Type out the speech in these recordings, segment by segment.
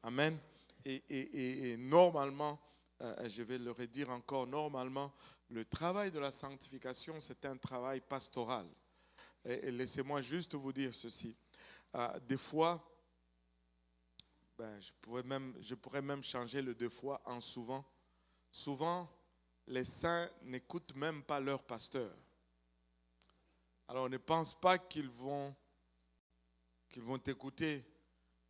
Amen. Et normalement, je vais le redire encore, normalement, le travail de la sanctification, c'est un travail pastoral. Et laissez-moi juste vous dire ceci. Des fois, je pourrais même changer le deux fois en souvent. Souvent, les saints n'écoutent même pas leur pasteur. Alors, ne pense pas qu'ils vont écouter.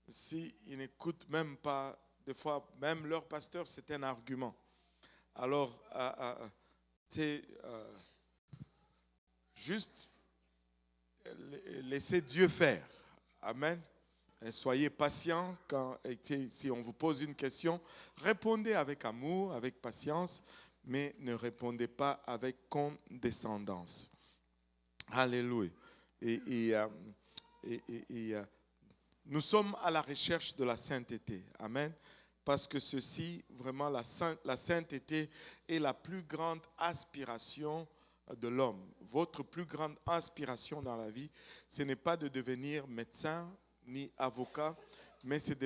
S'ils n'écoutent même pas, des fois, même leur pasteur, c'est un argument. Alors, juste laissez Dieu faire. Amen. Et soyez patient si on vous pose une question. Répondez avec amour, avec patience, mais ne répondez pas avec condescendance. Alléluia. Et nous sommes à la recherche de la sainteté. Amen. Parce que ceci, vraiment, la sainteté est la plus grande aspiration de l'homme. Votre plus grande aspiration dans la vie, ce n'est pas de devenir médecin ni avocat, mais c'est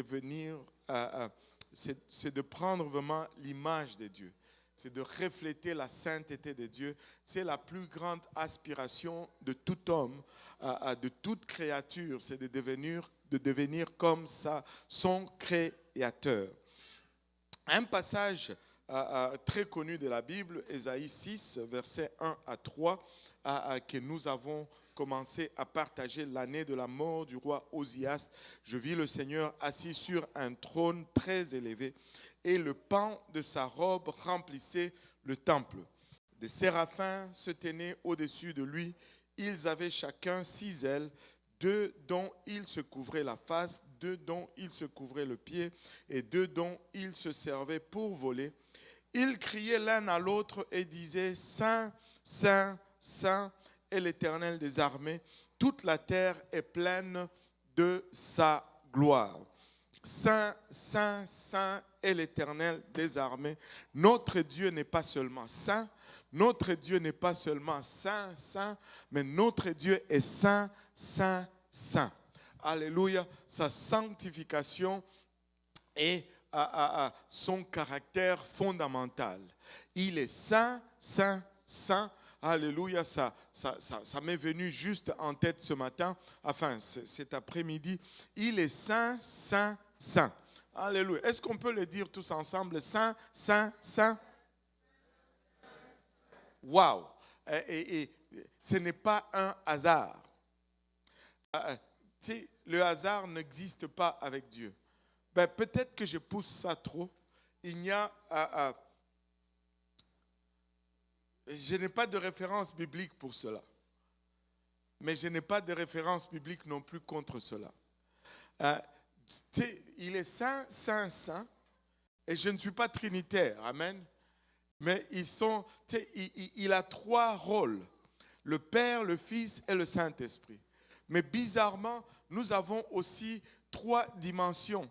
c'est de prendre vraiment l'image de Dieu. C'est de refléter la sainteté de Dieu. C'est la plus grande aspiration de tout homme, de toute créature, c'est de devenir comme ça, son créateur. Un passage très connu de la Bible, Ésaïe 6, versets 1 à 3, que nous avons commencé à partager l'année de la mort du roi Osias. Je vis le Seigneur assis sur un trône très élevé et le pan de sa robe remplissait le temple. Des séraphins se tenaient au-dessus de lui. Ils avaient chacun 6 ailes, 2 dont ils se couvraient la face, 2 dont ils se couvraient le pied et 2 dont ils se servaient pour voler. Ils criaient l'un à l'autre et disaient « Saint, Saint, Saint est l'Éternel des armées. Toute la terre est pleine de sa gloire. Saint, Saint, Saint est l'Éternel des armées. » Notre Dieu n'est pas seulement saint, notre Dieu n'est pas seulement saint, saint, mais notre Dieu est saint, saint, saint. Alléluia. Sa sanctification est son caractère fondamental. Il est saint, saint, saint. Alléluia, ça m'est venu juste en tête ce matin, enfin cet après-midi. Il est saint, saint, saint. Alléluia. Est-ce qu'on peut le dire tous ensemble? Saint, saint, saint. Waouh! Et ce n'est pas un hasard. Le hasard n'existe pas avec Dieu. Peut-être que je pousse ça trop. Je n'ai pas de référence biblique pour cela. Mais je n'ai pas de référence biblique non plus contre cela. Il est saint, saint, saint. Et je ne suis pas trinitaire. Amen. Mais il a 3 rôles. Le Père, le Fils et le Saint-Esprit. Mais bizarrement, nous avons aussi 3 dimensions.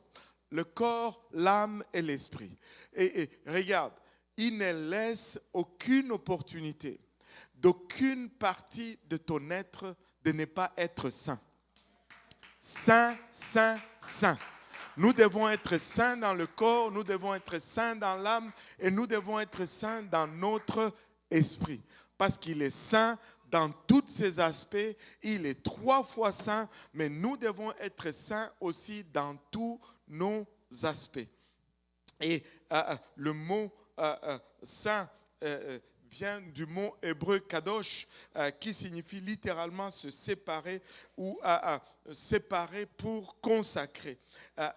Le corps, l'âme et l'esprit. Et regarde, il ne laisse aucune opportunité d'aucune partie de ton être de ne pas être saint. Saint, saint, saint. Nous devons être saints dans le corps, nous devons être saints dans l'âme et nous devons être saints dans notre esprit. Parce qu'il est saint dans tous ses aspects, il est 3 fois saint, mais nous devons être saints aussi dans tous nos aspects. Et le mot saint vient du mot hébreu kadosh, qui signifie littéralement se séparer ou séparer pour consacrer.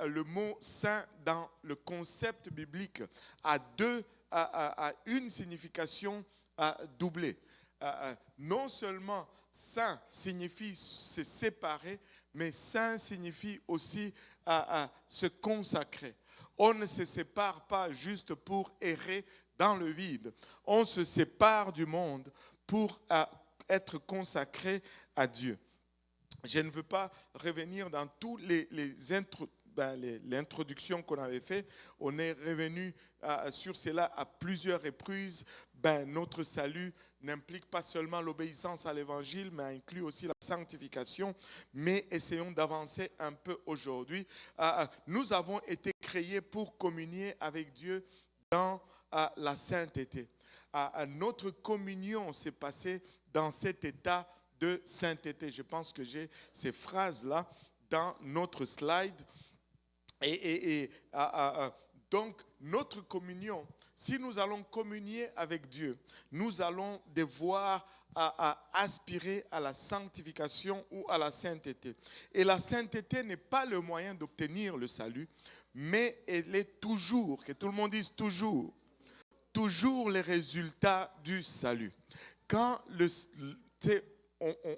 Le mot saint dans le concept biblique a une signification doublée. Non seulement saint signifie se séparer, mais saint signifie aussi se consacrer. On ne se sépare pas juste pour errer dans le vide. On se sépare du monde pour être consacré à Dieu. Je ne veux pas revenir dans tous l'introduction qu'on avait faite, on est revenu sur cela à plusieurs reprises. Notre salut n'implique pas seulement l'obéissance à l'évangile, mais inclut aussi la sanctification. Mais essayons d'avancer un peu aujourd'hui. Nous avons été créés pour communier avec Dieu dans la sainteté. Notre communion s'est passée dans cet état de sainteté. Je pense que j'ai ces phrases-là dans notre slide. Donc, notre communion, si nous allons communier avec Dieu, nous allons devoir aspirer à la sanctification ou à la sainteté. Et la sainteté n'est pas le moyen d'obtenir le salut, mais elle est toujours, que tout le monde dise toujours, toujours les résultats du salut. Quand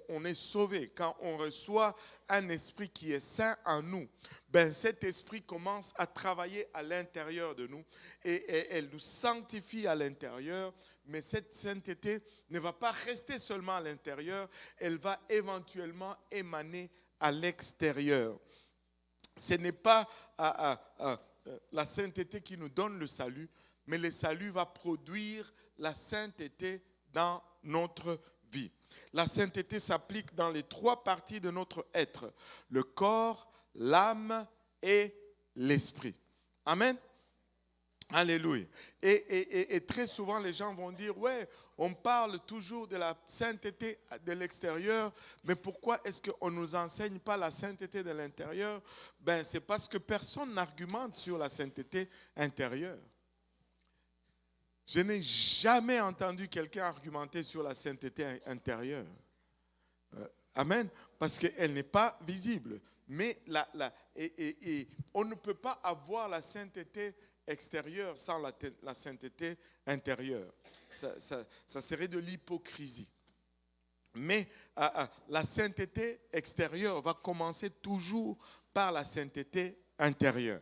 on est sauvé, quand on reçoit un esprit qui est saint en nous, cet esprit commence à travailler à l'intérieur de nous et elle nous sanctifie à l'intérieur, mais cette sainteté ne va pas rester seulement à l'intérieur, elle va éventuellement émaner à l'extérieur. Ce n'est pas la sainteté qui nous donne le salut, mais le salut va produire la sainteté dans notre vie. La sainteté s'applique dans les 3 parties de notre être, le corps, l'âme et l'esprit. Amen. Alléluia. Et très souvent, les gens vont dire, ouais, on parle toujours de la sainteté de l'extérieur, mais pourquoi est-ce qu'on ne nous enseigne pas la sainteté de l'intérieur? C'est parce que personne n'argumente sur la sainteté intérieure. Je n'ai jamais entendu quelqu'un argumenter sur la sainteté intérieure. Amen. Parce qu'elle n'est pas visible. Mais on ne peut pas avoir la sainteté extérieure sans la sainteté intérieure. Ça serait de l'hypocrisie. Mais la sainteté extérieure va commencer toujours par la sainteté intérieure.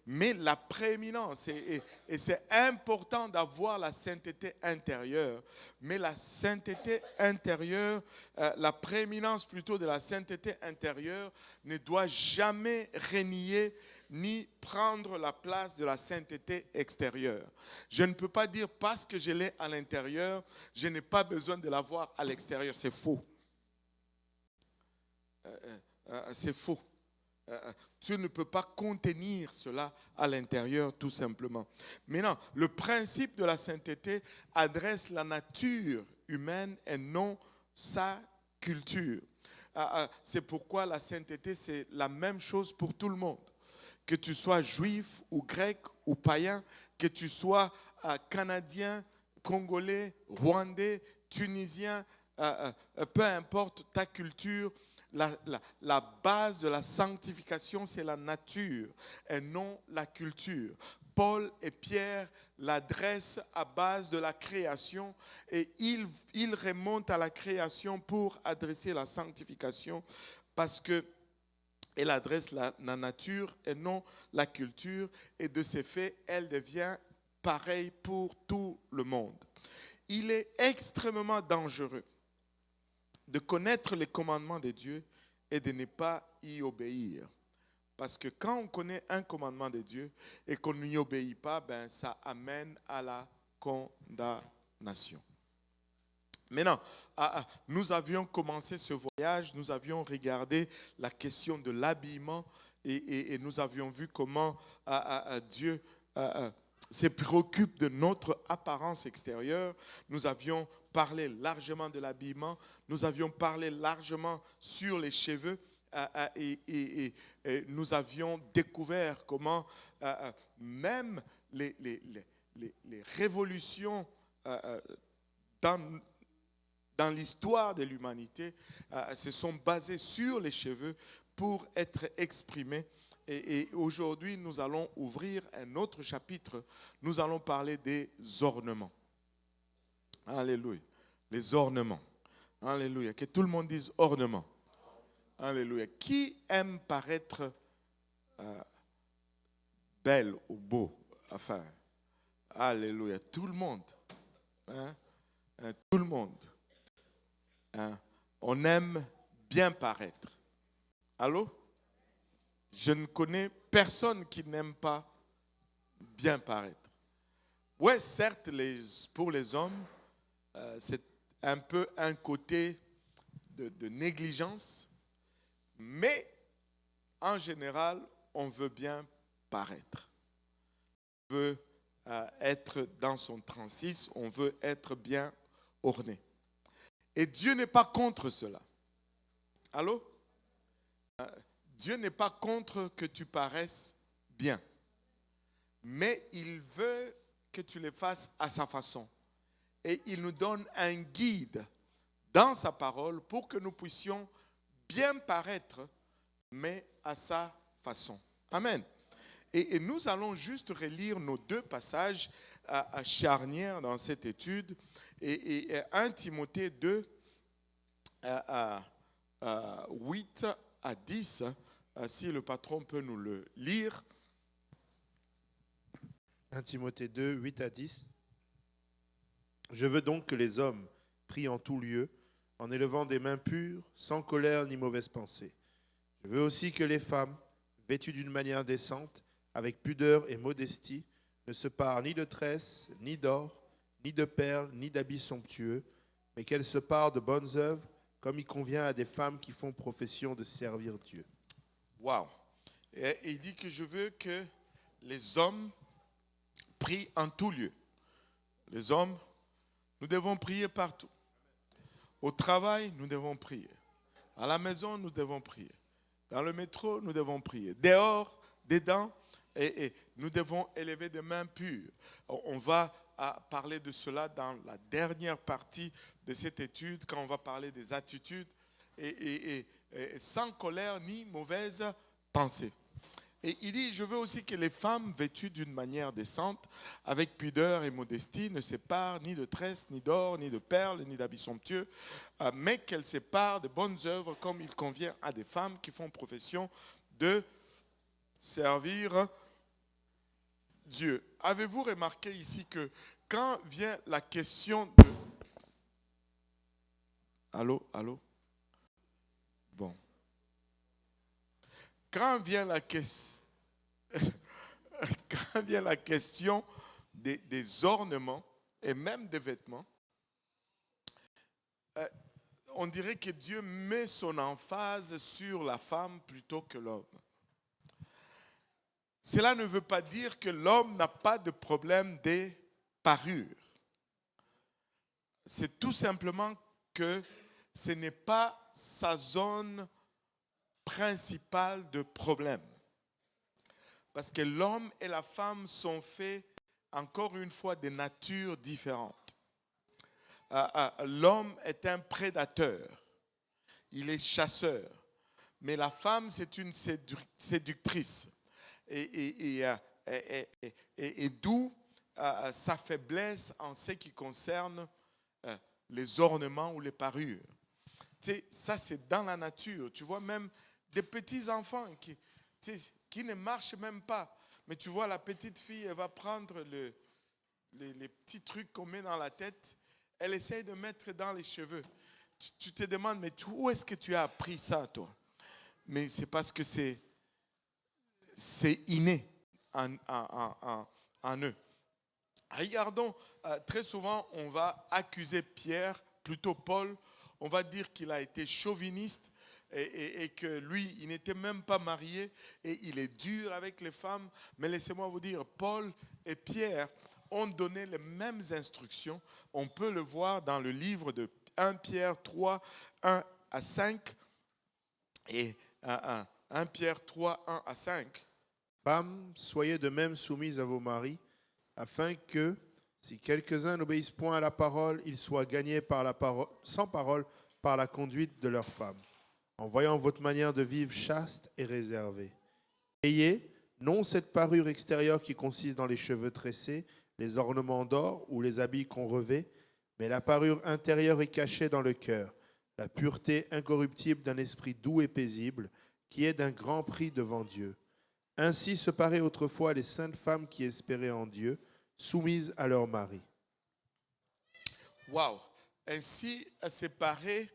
Mais la prééminence, et c'est important d'avoir la sainteté intérieure, mais la sainteté intérieure, la prééminence plutôt de la sainteté intérieure ne doit jamais régner ni prendre la place de la sainteté extérieure. Je ne peux pas dire parce que je l'ai à l'intérieur, je n'ai pas besoin de l'avoir à l'extérieur. C'est faux. C'est faux. Tu ne peux pas contenir cela à l'intérieur tout simplement. Maintenant, le principe de la sainteté adresse la nature humaine et non sa culture. C'est pourquoi la sainteté, c'est la même chose pour tout le monde. Que tu sois juif ou grec ou païen, que tu sois canadien, congolais, rwandais, tunisien, peu importe ta culture, la base de la sanctification, c'est la nature et non la culture. Paul et Pierre l'adressent à base de la création et ils remontent à la création pour adresser la sanctification parce que elle adresse la nature et non la culture et de ce fait, elle devient pareille pour tout le monde. Il est extrêmement dangereux de connaître les commandements de Dieu et de ne pas y obéir. Parce que quand on connaît un commandement de Dieu et qu'on n'y obéit pas, ça amène à la condamnation. Maintenant, nous avions commencé ce voyage, nous avions regardé la question de l'habillement et nous avions vu comment Dieu se préoccupe de notre apparence extérieure. Nous avions parlé largement de l'habillement, nous avions parlé largement sur les cheveux et nous avions découvert comment même les révolutions dans l'histoire de l'humanité se sont basées sur les cheveux pour être exprimées. Et aujourd'hui, nous allons ouvrir un autre chapitre. Nous allons parler des ornements. Alléluia. Les ornements. Alléluia. Que tout le monde dise ornements. Alléluia. Qui aime paraître belle ou beau? Enfin, alléluia. Tout le monde. Tout le monde. On aime bien paraître. Allô? Je ne connais personne qui n'aime pas bien paraître. Ouais, certes, pour les hommes, c'est un peu un côté de négligence, mais en général, on veut bien paraître. On veut être dans son 36, on veut être bien orné. Et Dieu n'est pas contre cela. Allô? Dieu n'est pas contre que tu paraisses bien, mais il veut que tu le fasses à sa façon. Et il nous donne un guide dans sa parole pour que nous puissions bien paraître, mais à sa façon. Amen. Et nous allons juste relire nos deux passages charnières dans cette étude. Et 1 Timothée 2, 8 à 10, si le patron peut nous le lire. 1 Timothée 2, 8 à 10. Je veux donc que les hommes prient en tout lieu, en élevant des mains pures, sans colère ni mauvaise pensée. Je veux aussi que les femmes, vêtues d'une manière décente, avec pudeur et modestie, ne se parent ni de tresses, ni d'or, ni de perles, ni d'habits somptueux, mais qu'elles se parent de bonnes œuvres, comme il convient à des femmes qui font profession de servir Dieu. Wow. Et il dit que je veux que les hommes prient en tout lieu. Les hommes, nous devons prier partout. Au travail, nous devons prier. À la maison, nous devons prier. Dans le métro, nous devons prier. Dehors, dedans, et nous devons élever des mains pures. On va parler de cela dans la dernière partie de cette étude, quand on va parler des attitudes, et sans colère ni mauvaise pensée. Et il dit, je veux aussi que les femmes vêtues d'une manière décente, avec pudeur et modestie, ne séparent ni de tresses, ni d'or, ni de perles, ni d'habits somptueux, mais qu'elles séparent de bonnes œuvres comme il convient à des femmes qui font profession de servir Dieu. Avez-vous remarqué ici que quand vient la question de... Allô? Bon. Quand vient la question des ornements et même des vêtements, on dirait que Dieu met son emphase sur la femme plutôt que l'homme. Cela ne veut pas dire que l'homme n'a pas de problème des parures. C'est tout simplement que ce n'est pas sa zone principale de problème. Parce que l'homme et la femme sont faits, encore une fois, de natures différentes. L'homme est un prédateur. Il est chasseur. Mais la femme, c'est une séductrice. Et d'où sa faiblesse en ce qui concerne les ornements ou les parures. Tu sais, ça, c'est dans la nature. Tu vois, même des petits enfants qui ne marchent même pas. Mais tu vois, la petite fille, elle va prendre les petits trucs qu'on met dans la tête. Elle essaye de mettre dans les cheveux. Tu te demandes, mais où est-ce que tu as appris ça, toi? Mais c'est parce que c'est inné en eux. Regardons, très souvent, on va accuser Pierre, plutôt Paul. On va dire qu'il a été chauviniste et que lui, il n'était même pas marié et il est dur avec les femmes. Mais laissez-moi vous dire, Paul et Pierre ont donné les mêmes instructions. On peut le voir dans le livre de 1 Pierre 3, 1 à 5 et 1 Pierre 3, 1 à 5. Femmes, soyez de même soumises à vos maris, afin que, si quelques-uns n'obéissent point à la parole, ils soient gagnés par la parole, sans parole par la conduite de leurs femmes, en voyant votre manière de vivre chaste et réservée. Ayez non cette parure extérieure qui consiste dans les cheveux tressés, les ornements d'or ou les habits qu'on revêt, mais la parure intérieure est cachée dans le cœur, la pureté incorruptible d'un esprit doux et paisible, qui est d'un grand prix devant Dieu. Ainsi se paraient autrefois les saintes femmes qui espéraient en Dieu, soumises à leur mari. Waouh! Ainsi se paraient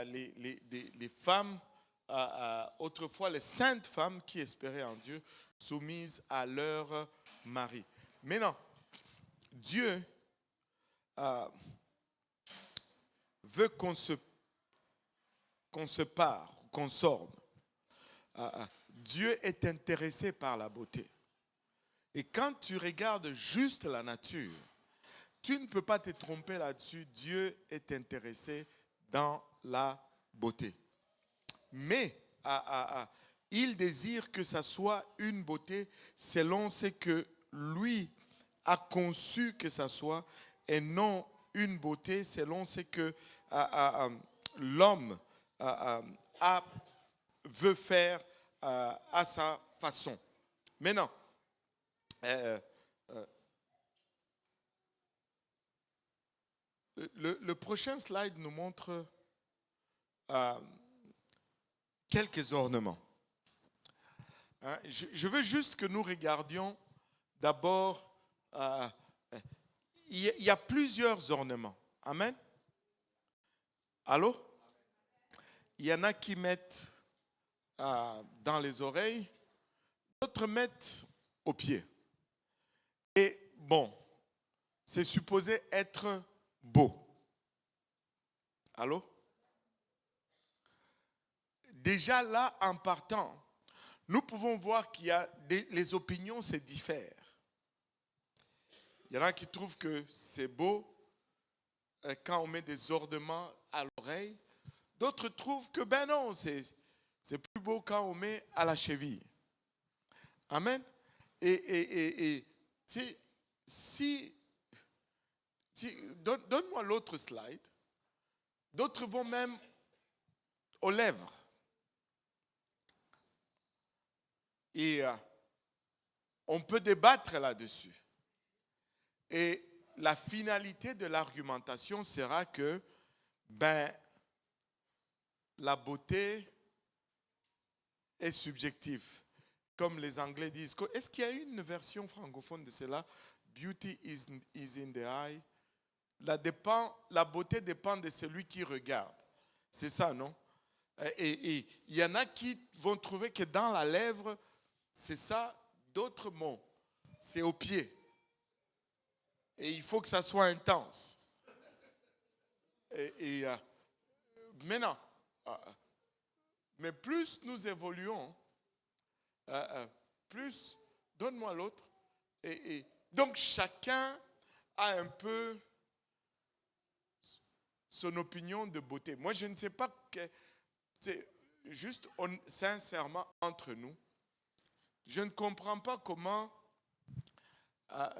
les femmes autrefois les saintes femmes qui espéraient en Dieu, soumises à leur mari. Maintenant, Dieu veut qu'on se pare, qu'on sorte. Dieu est intéressé par la beauté. Et quand tu regardes juste la nature, tu ne peux pas te tromper là-dessus. Dieu est intéressé dans la beauté. Mais il désire que ça soit une beauté selon ce que lui a conçu que ça soit, et non une beauté selon ce que l'homme veut faire à sa façon. Maintenant, le prochain slide nous montre quelques ornements. Je veux juste que nous regardions d'abord, il y a plusieurs ornements. Amen. Allô? Il y en a qui mettent dans les oreilles, d'autres mettent aux pieds. Et bon, c'est supposé être beau. Allô? Déjà là, en partant, nous pouvons voir qu'il y a les opinions se diffèrent. Il y en a qui trouvent que c'est beau quand on met des ornements à l'oreille. D'autres trouvent que ben non, c'est plus beau quand on met à la cheville. Amen. Et donne-moi l'autre slide. D'autres vont même aux lèvres. Et on peut débattre là-dessus. Et la finalité de l'argumentation sera que la beauté est subjective. Comme les Anglais disent. Est-ce qu'il y a une version francophone de cela? Beauty is in the eye. La beauté dépend de celui qui regarde. C'est ça, non? Et il y en a qui vont trouver que dans la lèvre, c'est ça. D'autres mots, c'est au pied. Et il faut que ça soit intense. Maintenant, mais plus nous évoluons, plus, donne-moi l'autre. Donc chacun a un peu son opinion de beauté. Moi, je ne sais pas, c'est juste sincèrement entre nous, je ne comprends pas comment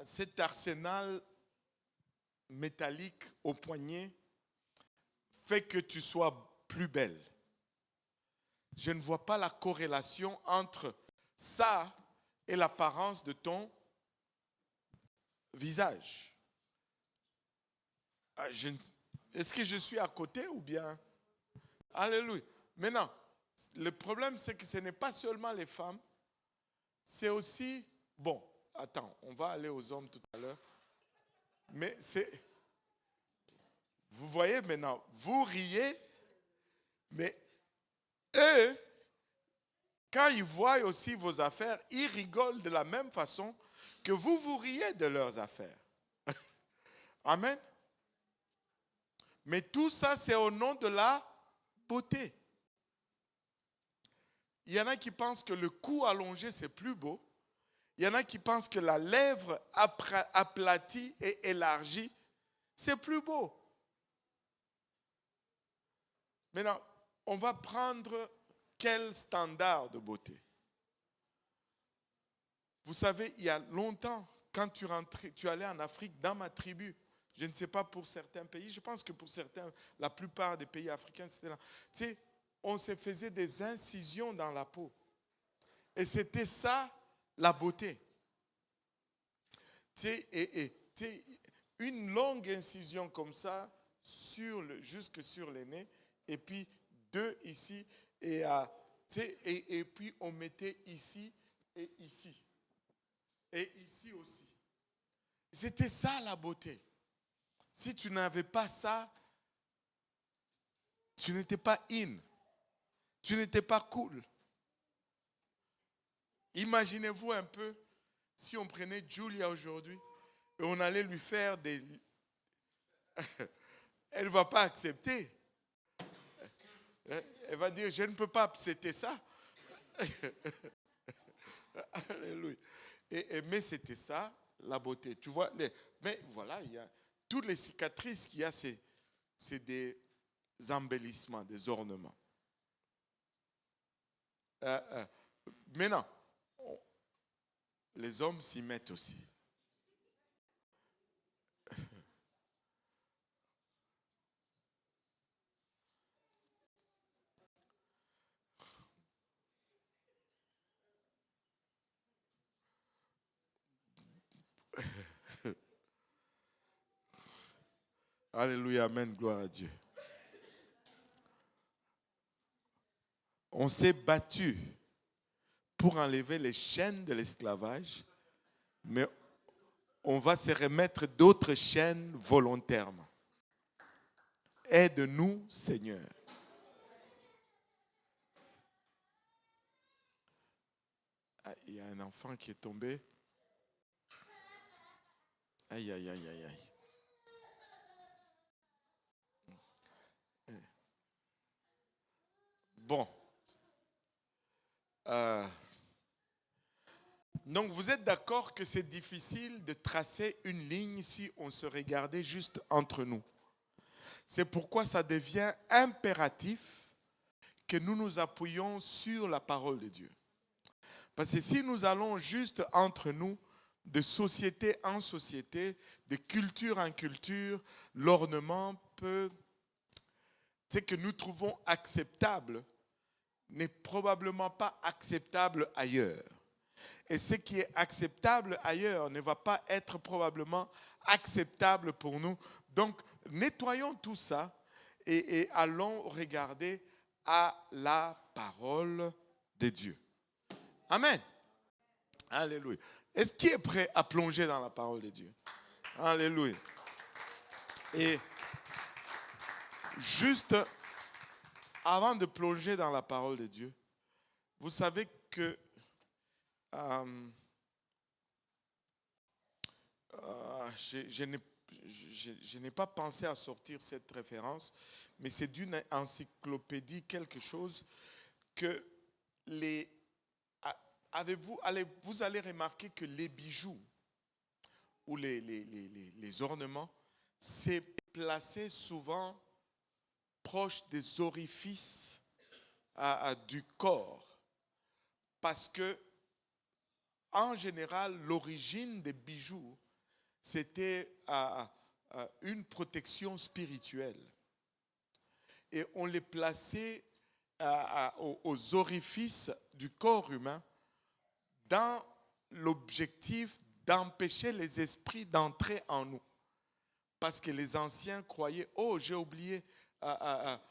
cet arsenal métallique au poignet fait que tu sois plus belle. Je ne vois pas la corrélation entre ça et l'apparence de ton visage. Est-ce que je suis à côté ou bien? Alléluia. Maintenant, le problème, c'est que ce n'est pas seulement les femmes, c'est aussi, bon, attends, on va aller aux hommes tout à l'heure, mais c'est, vous voyez maintenant, vous riez, mais eux, quand ils voient aussi vos affaires, ils rigolent de la même façon que vous riez de leurs affaires. Amen. Mais tout ça, c'est au nom de la beauté. Il y en a qui pensent que le cou allongé, c'est plus beau. Il y en a qui pensent que la lèvre aplatie et élargie, c'est plus beau. Maintenant, on va prendre quel standard de beauté? Vous savez, il y a longtemps, quand tu allais en Afrique, dans ma tribu, je ne sais pas pour certains pays, je pense que pour certains, la plupart des pays africains, c'était là. Tu sais, on se faisait des incisions dans la peau. Et c'était ça, la beauté. Tu sais, une longue incision comme ça, jusque sur le nez, et puis deux ici, et puis on mettait ici et ici. Et ici aussi. C'était ça la beauté. Si tu n'avais pas ça, tu n'étais pas in. Tu n'étais pas cool. Imaginez-vous un peu si on prenait Julia aujourd'hui et on allait lui faire des... Elle ne va pas accepter. Elle va dire, je ne peux pas accepter ça. Alléluia. Mais c'était ça, la beauté. Tu vois, mais voilà, il y a toutes les cicatrices qu'il y a, c'est des embellissements, des ornements. Maintenant, les hommes s'y mettent aussi. Alléluia, amen, gloire à Dieu. On s'est battu pour enlever les chaînes de l'esclavage, mais on va se remettre d'autres chaînes volontairement. Aide-nous, Seigneur. Ah, il y a un enfant qui est tombé. Aïe, aïe, aïe, aïe, aïe. Bon. Donc, vous êtes d'accord que c'est difficile de tracer une ligne si on se regardait juste entre nous. C'est pourquoi ça devient impératif que nous nous appuyions sur la parole de Dieu. Parce que si nous allons juste entre nous, de société en société, de culture en culture, l'ornement peut, ce que nous trouvons acceptable, n'est probablement pas acceptable ailleurs. Et ce qui est acceptable ailleurs ne va pas être probablement acceptable pour nous. Donc, nettoyons tout ça et allons regarder à la parole de Dieu. Amen. Alléluia. Est-ce qui est prêt à plonger dans la parole de Dieu? Alléluia. Et juste avant de plonger dans la parole de Dieu, vous savez que je n'ai pas pensé à sortir cette référence, mais c'est d'une encyclopédie quelque chose que vous allez remarquer que les bijoux ou les ornements, c'est placé souvent proche des orifices du corps. Parce que, en général, l'origine des bijoux, c'était une protection spirituelle. Et on les plaçait aux orifices du corps humain dans l'objectif d'empêcher les esprits d'entrer en nous. Parce que les anciens croyaient, oh, j'ai oublié la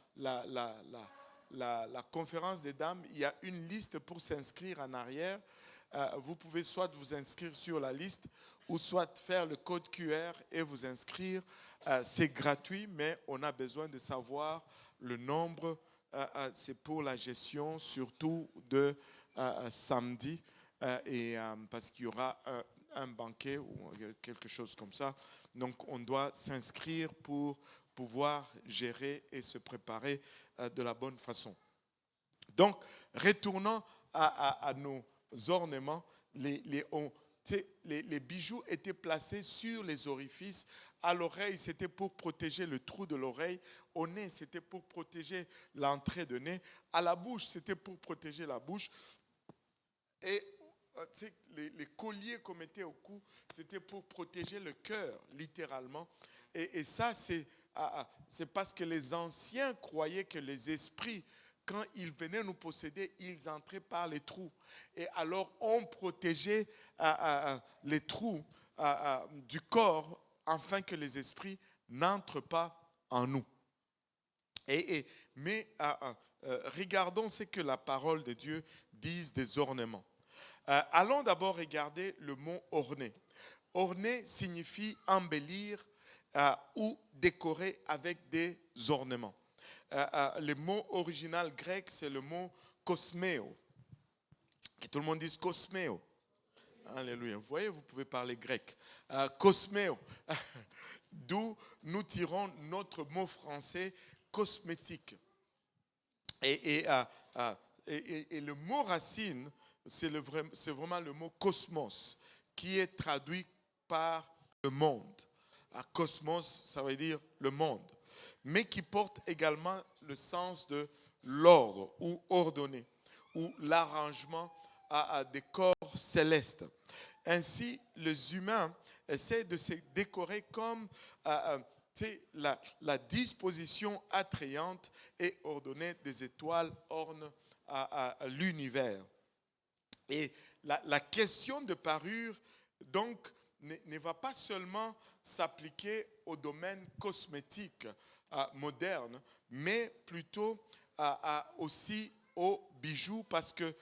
conférence des dames, il y a une liste pour s'inscrire en arrière. Vous pouvez soit vous inscrire sur la liste ou soit faire le code QR et vous inscrire. C'est gratuit, mais on a besoin de savoir le nombre. C'est pour la gestion, surtout de samedi, parce qu'il y aura un banquet ou quelque chose comme ça. Donc, on doit s'inscrire pour pouvoir gérer et se préparer de la bonne façon. Donc, retournons à nos ornements. Les bijoux étaient placés sur les orifices. À l'oreille, c'était pour protéger le trou de l'oreille. Au nez, c'était pour protéger l'entrée de nez. À la bouche, c'était pour protéger la bouche. Et les colliers qu'on mettait au cou, c'était pour protéger le cœur, littéralement. Et ça, c'est parce que les anciens croyaient que les esprits, quand ils venaient nous posséder, ils entraient par les trous. Et alors, on protégeait les trous du corps afin que les esprits n'entrent pas en nous. Mais regardons ce que la parole de Dieu dit des ornements. Allons d'abord regarder le mot orner. Orner signifie embellir ou décorer avec des ornements. Le mot original grec, c'est le mot cosméo. Que tout le monde dise cosméo. Alléluia. Vous voyez, vous pouvez parler grec. Cosméo. D'où nous tirons notre mot français cosmétique. Et le mot racine, c'est vraiment le mot cosmos, qui est traduit par le monde. Cosmos, ça veut dire le monde, mais qui porte également le sens de l'ordre ou ordonné, ou l'arrangement des corps célestes. Ainsi, les humains essaient de se décorer comme la disposition attrayante et ordonnée des étoiles orne à l'univers. Et la question de parure, donc, ne va pas seulement s'appliquer au domaine cosmétique moderne, mais plutôt aussi aux bijoux, parce que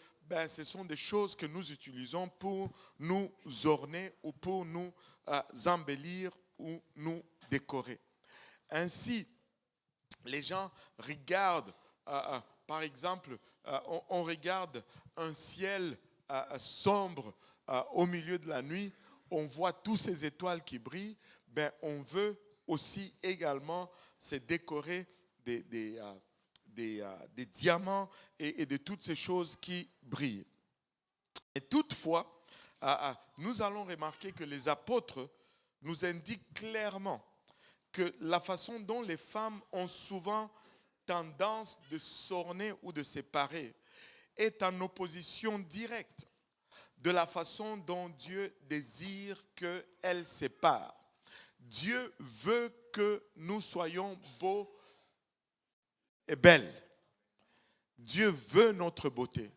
ce sont des choses que nous utilisons pour nous orner ou pour nous embellir ou nous décorer. Ainsi, les gens regardent, par exemple, on regarde un ciel sombre au milieu de la nuit, on voit toutes ces étoiles qui brillent, on veut aussi également se décorer des diamants et de toutes ces choses qui brillent. Et toutefois, nous allons remarquer que les apôtres nous indiquent clairement que la façon dont les femmes ont souvent tendance de s'orner ou de se parer est en opposition directe de la façon dont Dieu désire qu'elles se parent. Dieu veut que nous soyons beaux et belles. Dieu veut notre beauté.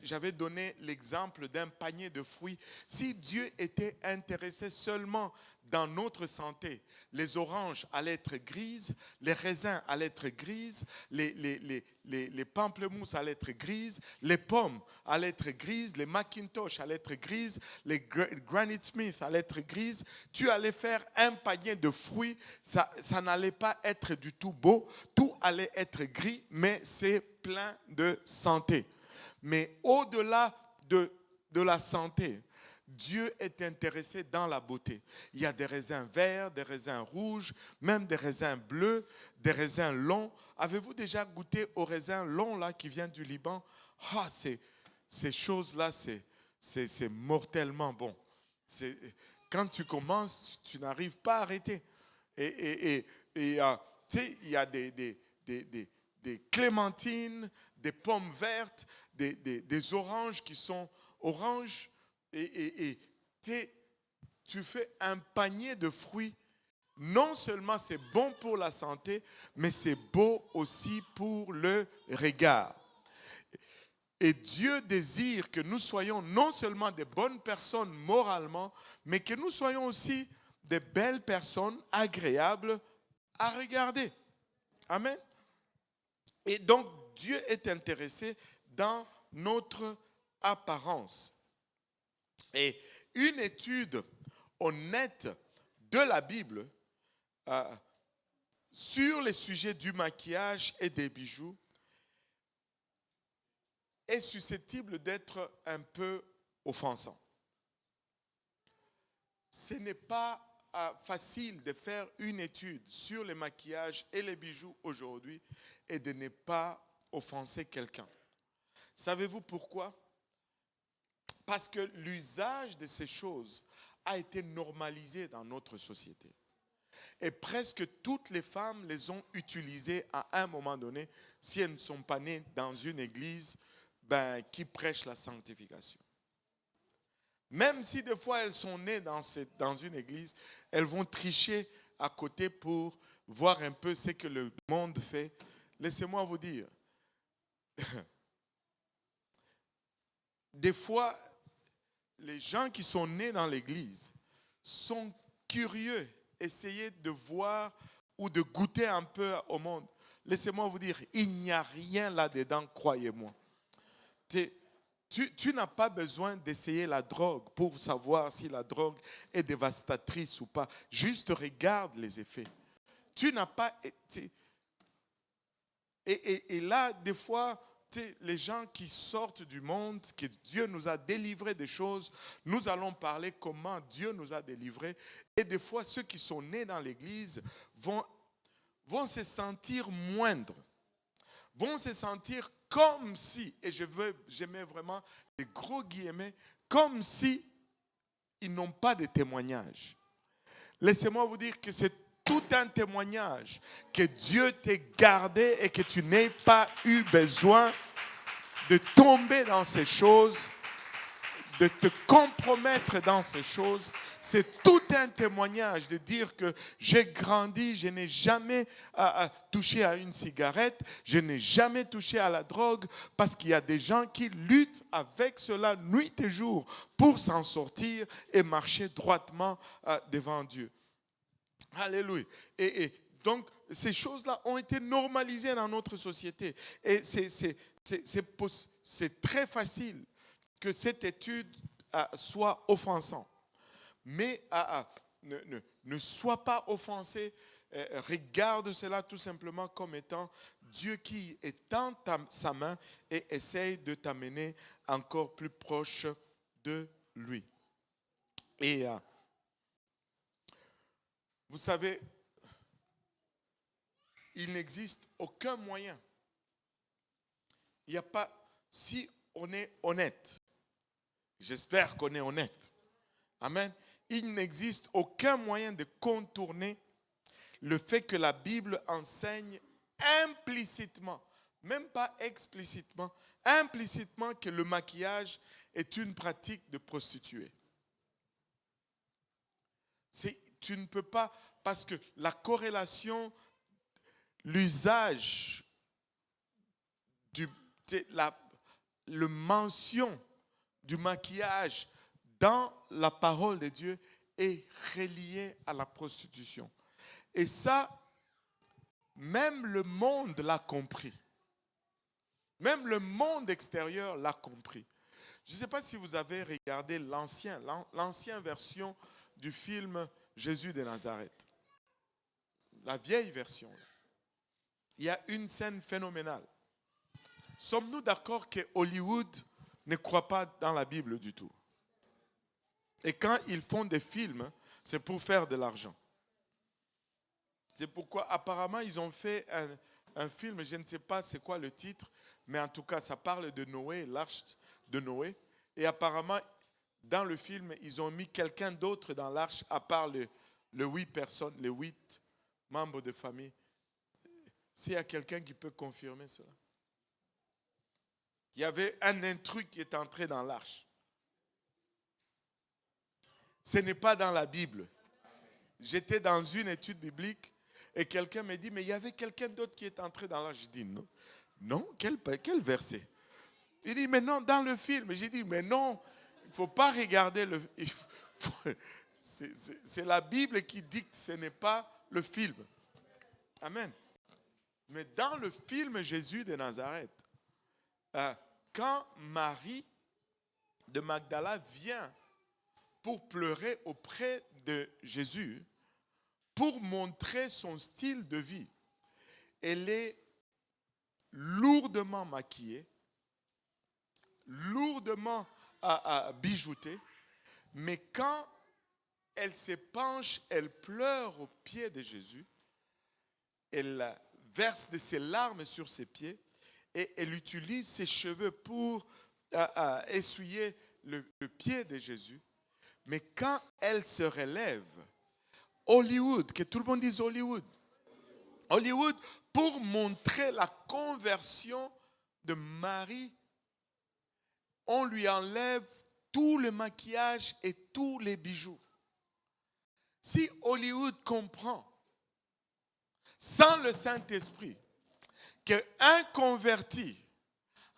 J'avais donné l'exemple d'un panier de fruits. Si Dieu était intéressé seulement dans notre santé, les oranges allaient être grises, les raisins allaient être grises, les pamplemousses allaient être grises, les pommes allaient être grises, les Macintosh allaient être grises, les Granite Smith allaient être grises. Tu allais faire un panier de fruits, ça n'allait pas être du tout beau, tout allait être gris, mais c'est plein de santé. Mais au-delà de la santé, Dieu est intéressé dans la beauté. Il y a des raisins verts, des raisins rouges, même des raisins bleus, des raisins longs. Avez-vous déjà goûté aux raisins longs là, qui viennent du Liban? Ces choses-là, c'est mortellement bon. Quand tu commences, tu n'arrives pas à arrêter. Et il y a des clémentines, des pommes vertes, des oranges qui sont oranges, et tu fais un panier de fruits. Non seulement c'est bon pour la santé, mais c'est beau aussi pour le regard. Et Dieu désire que nous soyons non seulement des bonnes personnes moralement, mais que nous soyons aussi des belles personnes agréables à regarder. Amen. Et donc, Dieu est intéressé dans notre apparence. Et une étude honnête de la Bible sur les sujets du maquillage et des bijoux est susceptible d'être un peu offensant. Ce n'est pas facile de faire une étude sur les maquillages et les bijoux aujourd'hui et de ne pas offenser quelqu'un. Savez-vous pourquoi? Parce que l'usage de ces choses a été normalisé dans notre société. Et presque toutes les femmes les ont utilisées à un moment donné, si elles ne sont pas nées dans une église qui prêche la sanctification. Même si des fois elles sont nées dans une église, elles vont tricher à côté pour voir un peu ce que le monde fait. Laissez-moi vous dire, des fois, les gens qui sont nés dans l'église sont curieux, essayer de voir ou de goûter un peu au monde. Laissez-moi vous dire, il n'y a rien là-dedans, croyez-moi. Tu n'as pas besoin d'essayer la drogue pour savoir si la drogue est dévastatrice ou pas. Juste regarde les effets. Tu n'as pas... Et là, des fois, les gens qui sortent du monde, que Dieu nous a délivrés des choses, nous allons parler comment Dieu nous a délivrés. Et des fois, ceux qui sont nés dans l'église vont se sentir moindres, vont se sentir comme si, et je mets vraiment des gros guillemets, comme si ils n'ont pas de témoignage. Laissez-moi vous dire que c'est tout un témoignage que Dieu t'ait gardé et que tu n'aies pas eu besoin de tomber dans ces choses, de te compromettre dans ces choses. C'est tout un témoignage de dire que j'ai grandi, je n'ai jamais touché à une cigarette, je n'ai jamais touché à la drogue, parce qu'il y a des gens qui luttent avec cela nuit et jour pour s'en sortir et marcher droitement devant Dieu. Alléluia. Et donc, ces choses-là ont été normalisées dans notre société. Et c'est très facile que cette étude soit offensante. Mais ne sois pas offensé. Regarde cela tout simplement comme étant Dieu qui étend sa main et essaye de t'amener encore plus proche de lui. Et vous savez, il n'existe aucun moyen. Il n'y a pas, si on est honnête, j'espère qu'on est honnête. Amen. Il n'existe aucun moyen de contourner le fait que la Bible enseigne implicitement, même pas explicitement, implicitement que le maquillage est une pratique de prostituée. Tu ne peux pas, parce que la corrélation, l'usage, le mention du maquillage dans la parole de Dieu est relié à la prostitution. Et ça, même le monde l'a compris. Même le monde extérieur l'a compris. Je ne sais pas si vous avez regardé l'ancienne version du film Jésus de Nazareth. La vieille version. Il y a une scène phénoménale. Sommes-nous d'accord que Hollywood ne croit pas dans la Bible du tout? Et quand ils font des films, c'est pour faire de l'argent. C'est pourquoi apparemment ils ont fait un film, je ne sais pas c'est quoi le titre, mais en tout cas ça parle de Noé, l'arche de Noé. Et apparemment dans le film, ils ont mis quelqu'un d'autre dans l'arche à part les 8 personnes, les 8 membres de famille. S'il y a quelqu'un qui peut confirmer cela. Il y avait un intrus qui est entré dans l'arche. Ce n'est pas dans la Bible. J'étais dans une étude biblique et quelqu'un me dit, mais il y avait quelqu'un d'autre qui est entré dans l'arche. Je dis, non. Non, quel verset? Il dit, mais non, dans le film. J'ai dit, mais non, il ne faut pas regarder le... C'est la Bible qui dicte, ce n'est pas le film. Amen. Mais dans le film Jésus de Nazareth, quand Marie de Magdala vient pour pleurer auprès de Jésus, pour montrer son style de vie, elle est lourdement maquillée, lourdement bijoutée, mais quand elle se penche, elle pleure aux pieds de Jésus, elle verse de ses larmes sur ses pieds et elle utilise ses cheveux pour essuyer le pied de Jésus. Mais quand elle se relève, Hollywood, que tout le monde dise Hollywood, Hollywood, pour montrer la conversion de Marie, on lui enlève tout le maquillage et tous les bijoux. Si Hollywood comprend, sans le Saint-Esprit, qu'un converti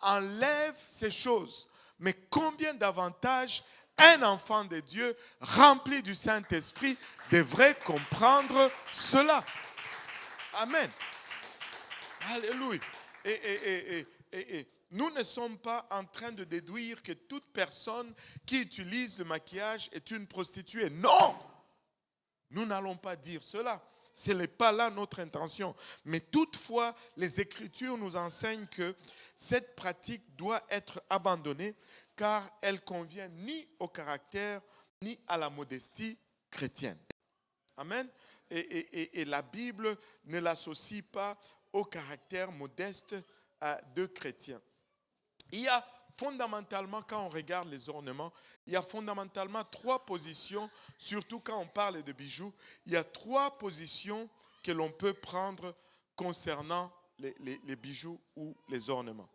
enlève ces choses, mais combien davantage un enfant de Dieu rempli du Saint-Esprit devrait comprendre cela. Amen. Alléluia. Et nous ne sommes pas en train de déduire que toute personne qui utilise le maquillage est une prostituée. Non! Nous n'allons pas dire cela. Ce n'est pas là notre intention. Mais toutefois, les Écritures nous enseignent que cette pratique doit être abandonnée car elle convient ni au caractère ni à la modestie chrétienne. Amen. Et la Bible ne l'associe pas au caractère modeste de chrétiens. Il y a fondamentalement, quand on regarde les ornements, il y a fondamentalement 3 positions, surtout quand on parle de bijoux, il y a 3 positions que l'on peut prendre concernant les bijoux ou les ornements.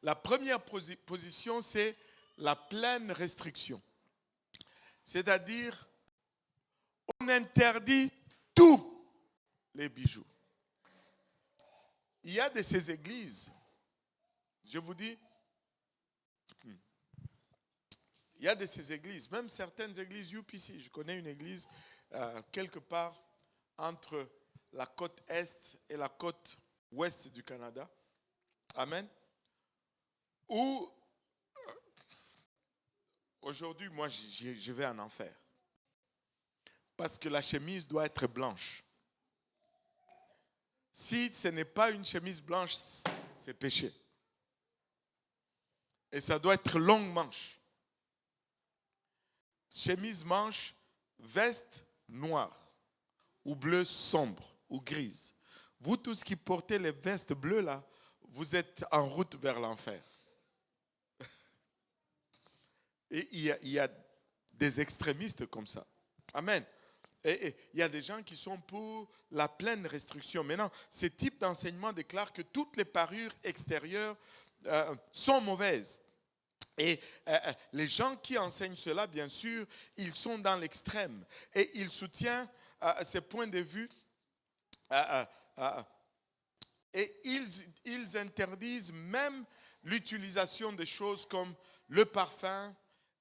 La première position, c'est la pleine restriction. C'est-à-dire, on interdit tous les bijoux. Il y a de ces églises, je vous dis, il y a de ces églises, même certaines églises UPC. Je connais une église quelque part entre la côte est et la côte ouest du Canada. Amen. Où aujourd'hui, moi, je vais en enfer. Parce que la chemise doit être blanche. Si ce n'est pas une chemise blanche, c'est péché. Et ça doit être longue manche. Chemise manche, veste noire, ou bleu sombre, ou grise. Vous tous qui portez les vestes bleues là, vous êtes en route vers l'enfer. Et il y a des extrémistes comme ça. Amen. Et il y a des gens qui sont pour la pleine restriction. Maintenant, ce type d'enseignement déclare que toutes les parures extérieures sont mauvaises. Et les gens qui enseignent cela, bien sûr, ils sont dans l'extrême. Et ils soutiennent ces points de vue. Et ils interdisent même l'utilisation de choses comme le parfum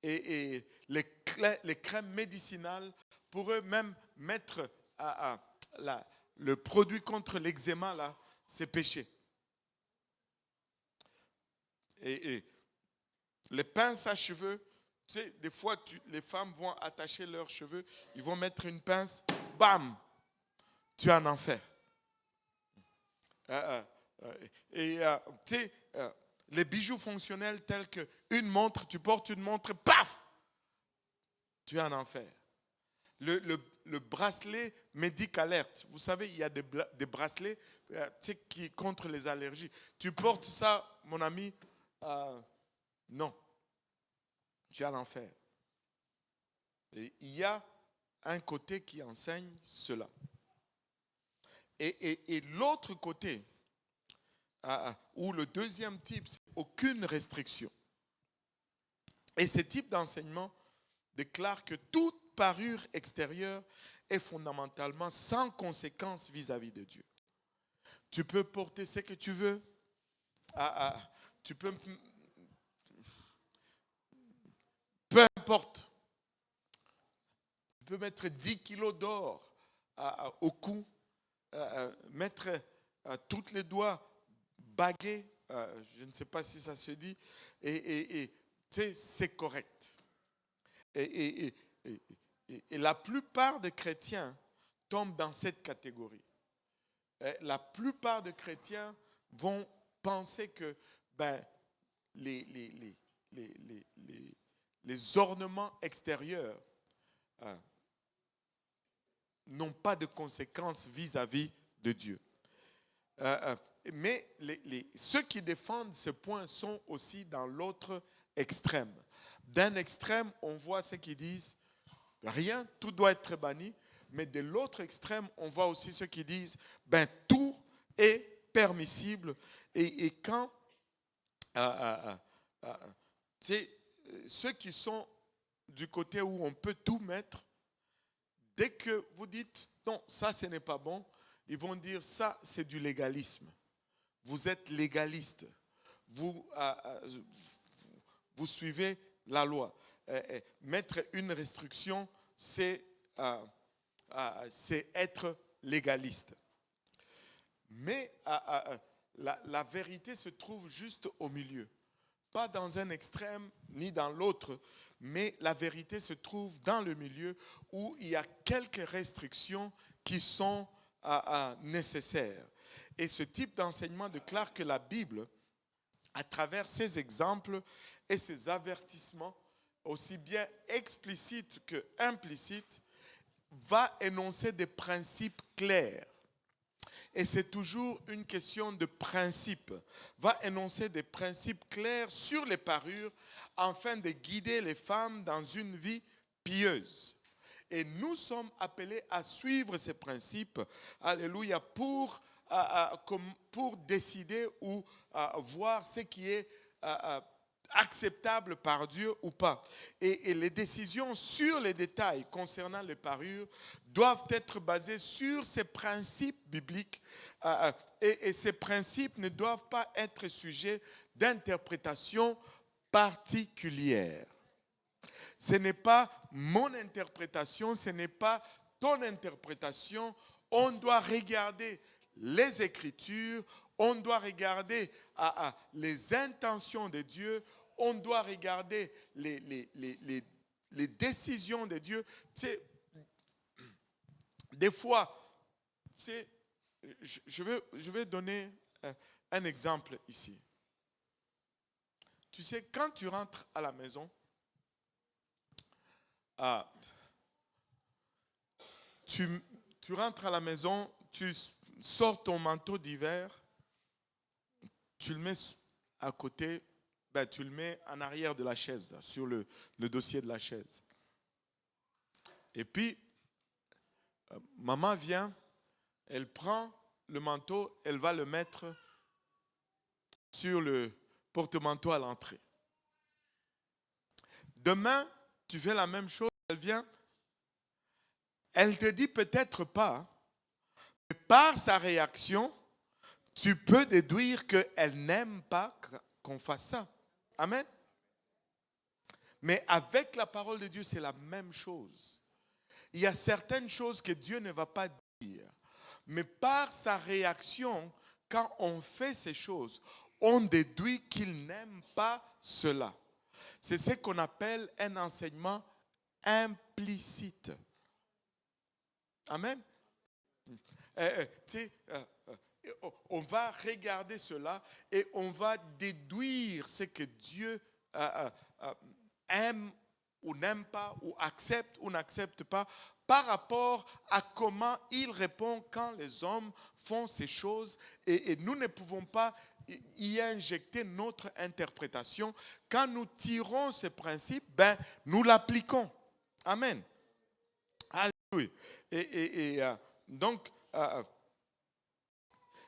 et les crèmes médicinales. Pour eux, même mettre le produit contre l'eczéma, là, c'est péché. Et les pinces à cheveux, tu sais, des fois, les femmes vont attacher leurs cheveux, ils vont mettre une pince, bam, tu es en enfer. Tu sais, les bijoux fonctionnels tels qu'une montre, tu portes une montre, paf, tu es en enfer. Le bracelet Medic Alert, vous savez, il y a des bracelets qui contre les allergies. Tu portes ça, mon ami, non, tu es à l'enfer. Et il y a un côté qui enseigne cela. Et l'autre côté, ou le deuxième type, c'est aucune restriction. Et ce type d'enseignement déclare que toute parure extérieure est fondamentalement sans conséquence vis-à-vis de Dieu. Tu peux porter ce que tu veux. Tu peux... Peu importe. Tu peux mettre 10 kilos d'or au cou, mettre tous les doigts bagués, je ne sais pas si ça se dit, et c'est correct. Et la plupart des chrétiens tombent dans cette catégorie. La plupart des chrétiens vont penser que les ornements extérieurs n'ont pas de conséquences vis-à-vis de Dieu. Mais ceux qui défendent ce point sont aussi dans l'autre extrême. D'un extrême, on voit ceux qui disent rien, tout doit être banni. Mais de l'autre extrême, on voit aussi ceux qui disent tout est permissible. Et quand ceux qui sont du côté où on peut tout mettre, dès que vous dites non, ça ce n'est pas bon, ils vont dire ça c'est du légalisme. Vous êtes légaliste. Vous suivez la loi. Mettre une restriction, c'est être légaliste. Mais la vérité se trouve juste au milieu. Pas dans un extrême ni dans l'autre, mais la vérité se trouve dans le milieu où il y a quelques restrictions qui sont nécessaires. Et ce type d'enseignement déclare que la Bible, à travers ses exemples et ses avertissements, aussi bien explicites que implicites, va énoncer des principes clairs. Et c'est toujours une question de principe. Va énoncer des principes clairs sur les parures afin de guider les femmes dans une vie pieuse. Et nous sommes appelés à suivre ces principes, alléluia, pour décider ou voir ce qui est acceptable par Dieu ou pas. Et les décisions sur les détails concernant les parures doivent être basées sur ces principes bibliques. Et ces principes ne doivent pas être sujets d'interprétation particulière. Ce n'est pas mon interprétation, ce n'est pas ton interprétation. On doit regarder les Écritures, on doit regarder les intentions de Dieu, on doit regarder les décisions de Dieu. Tu sais, des fois, tu sais, je vais donner un exemple ici. Tu sais, quand tu rentres à la maison, tu rentres à la maison, tu sors ton manteau d'hiver, tu le mets à côté, tu le mets en arrière de la chaise, là, sur le dossier de la chaise. Et puis, maman vient, elle prend le manteau, elle va le mettre sur le porte-manteau à l'entrée. Demain, tu fais la même chose, elle vient, elle te dit peut-être pas, mais par sa réaction, tu peux déduire qu'elle n'aime pas qu'on fasse ça. Amen. Mais avec la parole de Dieu, c'est la même chose. Il y a certaines choses que Dieu ne va pas dire. Mais par sa réaction, quand on fait ces choses, on déduit qu'il n'aime pas cela. C'est ce qu'on appelle un enseignement implicite. Amen. On va regarder cela et on va déduire ce que Dieu aime ou n'aime pas, ou accepte ou n'accepte pas, par rapport à comment il répond quand les hommes font ces choses. Et nous ne pouvons pas y injecter notre interprétation. Quand nous tirons ce principe, nous l'appliquons. Amen. Alléluia. Donc,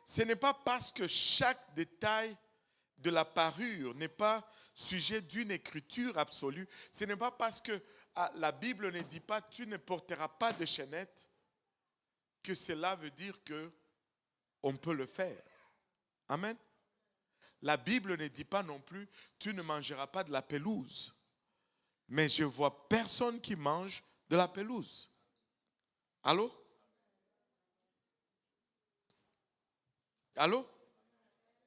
ce n'est pas parce que chaque détail de la parure n'est pas sujet d'une écriture absolue. Ce n'est pas parce que la Bible ne dit pas tu ne porteras pas de chaînette que cela veut dire qu'on peut le faire. Amen. La Bible ne dit pas non plus tu ne mangeras pas de la pelouse. Mais je vois personne qui mange de la pelouse. Allô? Allô?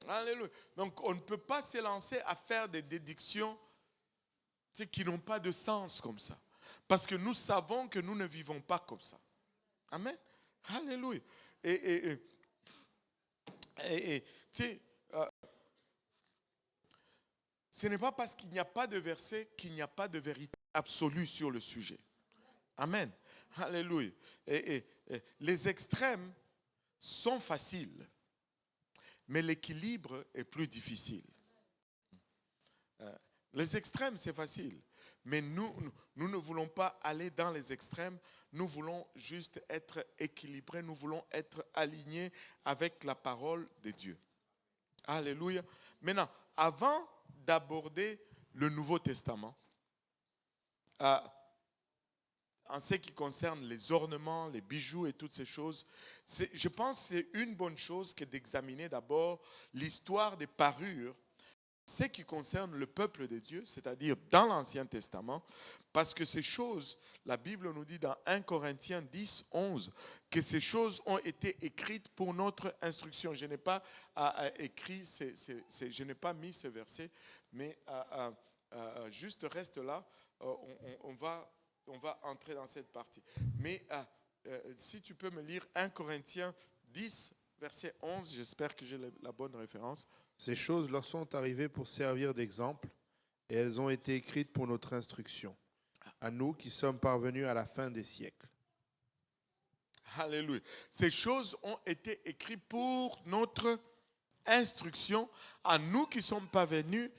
Alléluia. Donc, on ne peut pas se lancer à faire des déductions qui n'ont pas de sens comme ça. Parce que nous savons que nous ne vivons pas comme ça. Amen. Alléluia. Ce n'est pas parce qu'il n'y a pas de verset qu'il n'y a pas de vérité absolue sur le sujet. Amen. Alléluia. Les extrêmes sont faciles. Mais l'équilibre est plus difficile. Les extrêmes, c'est facile. Mais nous ne voulons pas aller dans les extrêmes. Nous voulons juste être équilibrés. Nous voulons être alignés avec la parole de Dieu. Alléluia. Maintenant, avant d'aborder le Nouveau Testament, en ce qui concerne les ornements, les bijoux et toutes ces choses, je pense que c'est une bonne chose que d'examiner d'abord l'histoire des parures, ce qui concerne le peuple de Dieu, c'est-à-dire dans l'Ancien Testament, parce que ces choses, la Bible nous dit dans 1 Corinthiens 10, 11, que ces choses ont été écrites pour notre instruction. Je n'ai pas écrit, je n'ai pas mis ce verset, mais Juste reste là, on va entrer dans cette partie. Mais si tu peux me lire 1 Corinthiens 10, verset 11, j'espère que j'ai la bonne référence. Ces choses leur sont arrivées pour servir d'exemple, et elles ont été écrites pour notre instruction, à nous qui sommes parvenus à la fin des siècles. Alléluia. Ces choses ont été écrites pour notre instruction, à nous qui sommes parvenus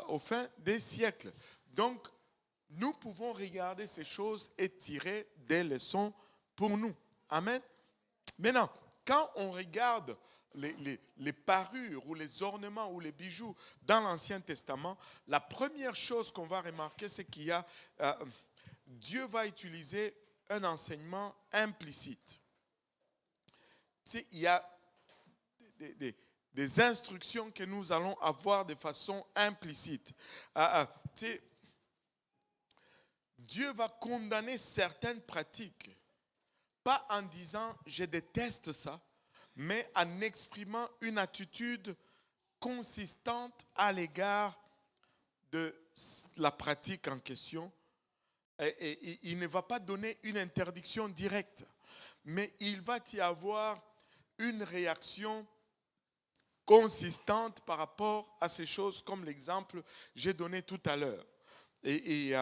au fin des siècles. Donc, nous pouvons regarder ces choses et tirer des leçons pour nous. Amen. Maintenant, quand on regarde les parures ou les ornements ou les bijoux dans l'Ancien Testament, la première chose qu'on va remarquer, c'est qu'il y a Dieu va utiliser un enseignement implicite. Il y a des instructions que nous allons avoir de façon implicite. Dieu va condamner certaines pratiques, pas en disant « je déteste ça », mais en exprimant une attitude consistante à l'égard de la pratique en question. Et il ne va pas donner une interdiction directe, mais il va y avoir une réaction consistante par rapport à ces choses, comme l'exemple que j'ai donné tout à l'heure. Et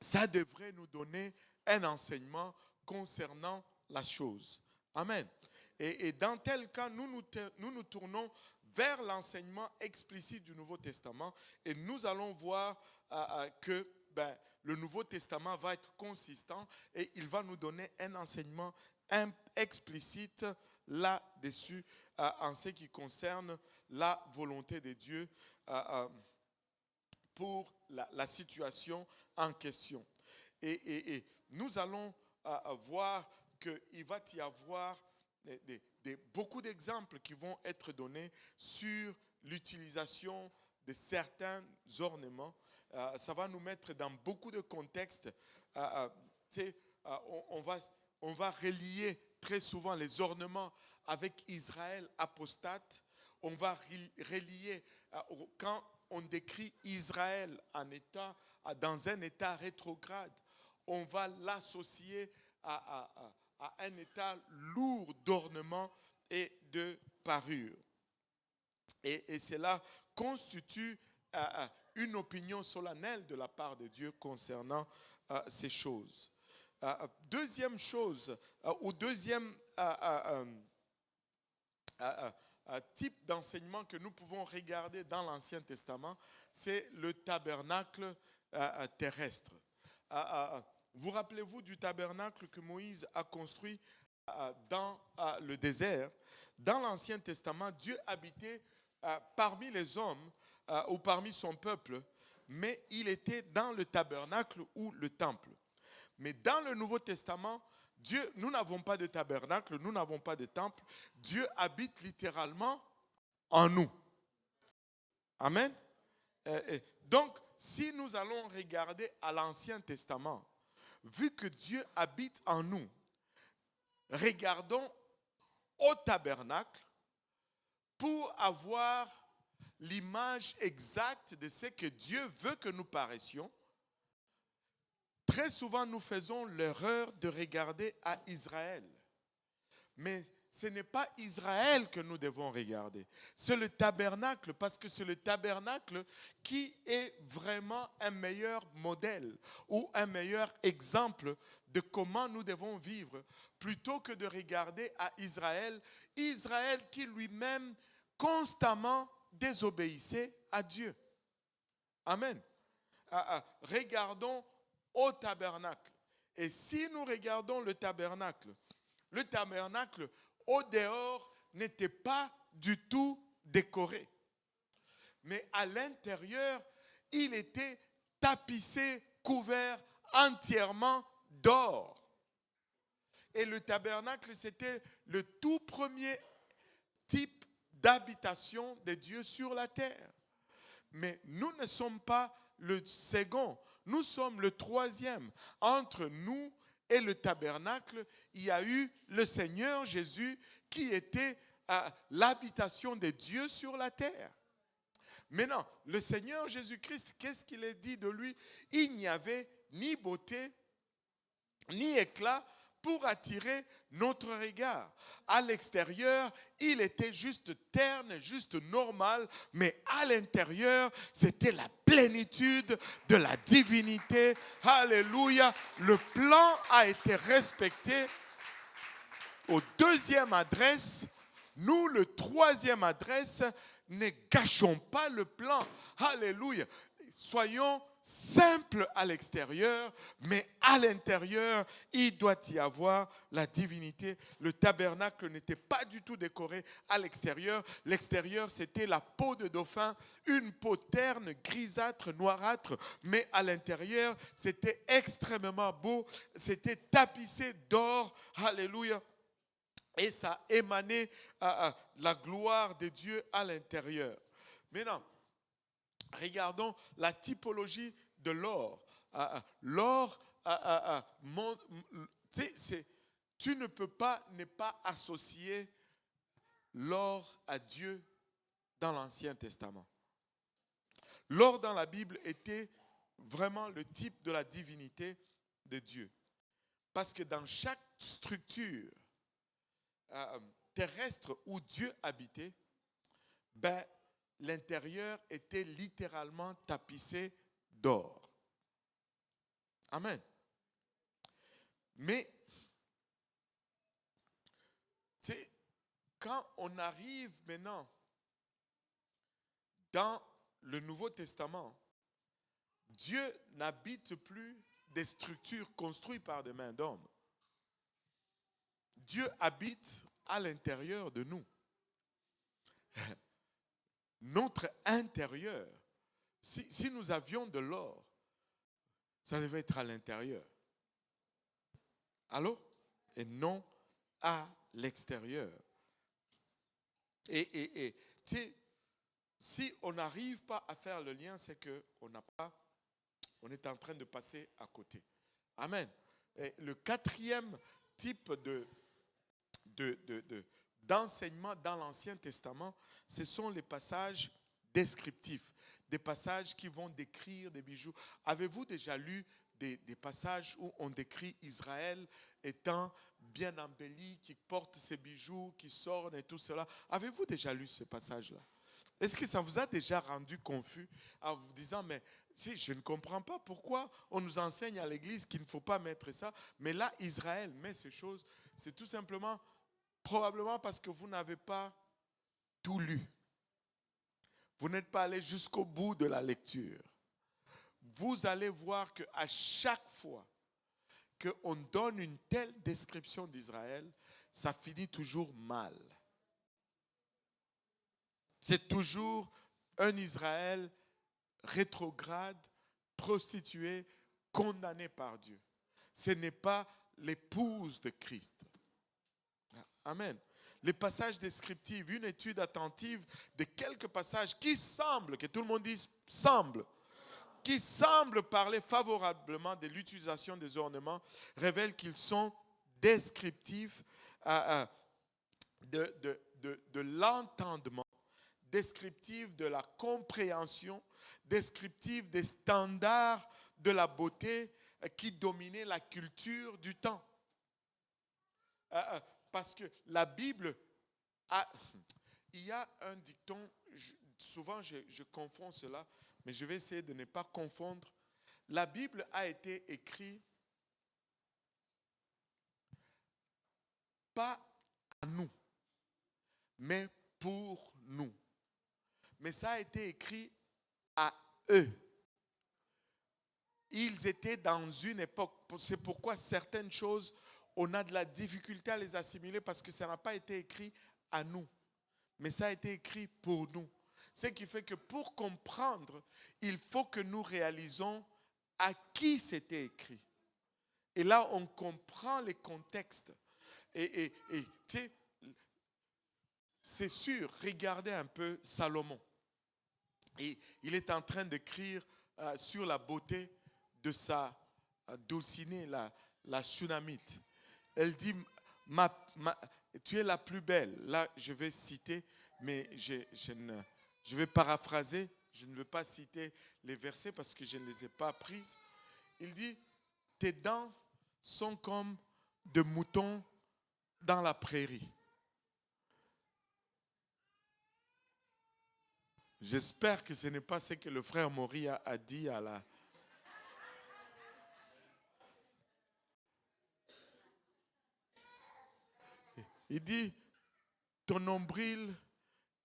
ça devrait nous donner un enseignement concernant la chose. Amen. Et dans tel cas, nous nous tournons vers l'enseignement explicite du Nouveau Testament et nous allons voir que le Nouveau Testament va être consistant et il va nous donner un enseignement explicite là-dessus en ce qui concerne la volonté de Dieu pour la situation en question. Et nous allons voir qu'il va y avoir beaucoup d'exemples qui vont être donnés sur l'utilisation de certains ornements. Ça va nous mettre dans beaucoup de contextes. On va relier très souvent les ornements avec Israël apostate. On va relier quand on décrit Israël dans un état rétrograde. On va l'associer à un état lourd d'ornements et de parures. Et cela constitue une opinion solennelle de la part de Dieu concernant ces choses. Deuxième chose, ou deuxième type d'enseignement que nous pouvons regarder dans l'Ancien Testament, c'est le tabernacle terrestre. Vous rappelez-vous du tabernacle que Moïse a construit dans le désert? Dans l'Ancien Testament, Dieu habitait parmi les hommes ou parmi son peuple, mais il était dans le tabernacle ou le temple. Mais dans le Nouveau Testament, nous n'avons pas de tabernacle, nous n'avons pas de temple. Dieu habite littéralement en nous. Amen. Donc, si nous allons regarder à l'Ancien Testament, vu que Dieu habite en nous, regardons au tabernacle pour avoir l'image exacte de ce que Dieu veut que nous paraissions. Très souvent, nous faisons l'erreur de regarder à Israël. Mais ce n'est pas Israël que nous devons regarder. C'est le tabernacle, parce que c'est le tabernacle qui est vraiment un meilleur modèle ou un meilleur exemple de comment nous devons vivre, plutôt que de regarder à Israël. Israël qui lui-même constamment désobéissait à Dieu. Amen. Regardons au tabernacle. Et si nous regardons le tabernacle au dehors n'était pas du tout décoré. Mais à l'intérieur, il était tapissé, couvert entièrement d'or. Et le tabernacle, c'était le tout premier type d'habitation de Dieu sur la terre. Mais nous ne sommes pas le second, nous sommes le troisième. Entre nous et le tabernacle, il y a eu le Seigneur Jésus qui était l'habitation de Dieu sur la terre. Maintenant, le Seigneur Jésus-Christ, qu'est-ce qu'il a dit de lui? Il n'y avait ni beauté, ni éclat pour attirer notre regard. À l'extérieur, il était juste terne, juste normal, mais à l'intérieur, c'était la plénitude de la divinité. Alléluia. Le plan a été respecté. Au deuxième adresse, nous, le troisième adresse, ne gâchons pas le plan. Alléluia. Soyons simples à l'extérieur, mais à l'intérieur, il doit y avoir la divinité. Le tabernacle n'était pas du tout décoré à l'extérieur. L'extérieur, c'était la peau de dauphin, une peau terne, grisâtre, noirâtre, mais à l'intérieur, c'était extrêmement beau. C'était tapissé d'or. Alléluia. Et ça émanait la gloire de Dieu à l'intérieur. Maintenant, regardons la typologie de l'or. L'or, tu ne peux pas ne pas associer l'or à Dieu dans l'Ancien Testament. L'or dans la Bible était vraiment le type de la divinité de Dieu. Parce que dans chaque structure terrestre où Dieu habitait, l'intérieur était littéralement tapissé d'or. Amen. Mais, quand on arrive maintenant dans le Nouveau Testament, Dieu n'habite plus des structures construites par des mains d'hommes. Dieu habite à l'intérieur de nous. Notre intérieur, si nous avions de l'or, ça devait être à l'intérieur. Allô? Et non à l'extérieur. Et si on n'arrive pas à faire le lien, c'est qu'on est en train de passer à côté. Amen. Et le quatrième type d'enseignement dans l'Ancien Testament, ce sont les passages descriptifs, des passages qui vont décrire des bijoux. Avez-vous déjà lu des passages où on décrit Israël étant bien embelli, qui porte ses bijoux, qui s'orne et tout cela? Avez-vous déjà lu ce passage-là? Est-ce que ça vous a déjà rendu confus en vous disant, mais je ne comprends pas pourquoi on nous enseigne à l'église qu'il ne faut pas mettre ça, mais là, Israël met ces choses. C'est tout simplement, probablement parce que vous n'avez pas tout lu. Vous n'êtes pas allé jusqu'au bout de la lecture. Vous allez voir qu'à chaque fois qu'on donne une telle description d'Israël, ça finit toujours mal. C'est toujours un Israël rétrograde, prostitué, condamné par Dieu. Ce n'est pas l'épouse de Christ. Amen. Les passages descriptifs, une étude attentive de quelques passages qui semblent, que tout le monde dise semble, qui semblent parler favorablement de l'utilisation des ornements, révèlent qu'ils sont descriptifs de l'entendement, descriptifs de la compréhension, descriptifs des standards de la beauté qui dominaient la culture du temps. Parce que la Bible, il y a un dicton, souvent je confonds cela, mais je vais essayer de ne pas confondre. La Bible a été écrite pas à nous, mais pour nous. Mais ça a été écrit à eux. Ils étaient dans une époque, c'est pourquoi certaines choses, on a de la difficulté à les assimiler parce que ça n'a pas été écrit à nous, mais ça a été écrit pour nous. Ce qui fait que pour comprendre, il faut que nous réalisons à qui c'était écrit. Et là, on comprend les contextes. Et tu sais, c'est sûr, regardez un peu Salomon. Et il est en train d'écrire sur la beauté de sa Dulcinée, la Shunammite. Elle dit, tu es la plus belle. Là, je vais citer, mais je vais paraphraser. je ne veux pas citer les versets parce que je ne les ai pas prises. Il dit, tes dents sont comme de moutons dans la prairie. J'espère que ce n'est pas ce que le frère Maury a dit à la... Il dit, ton nombril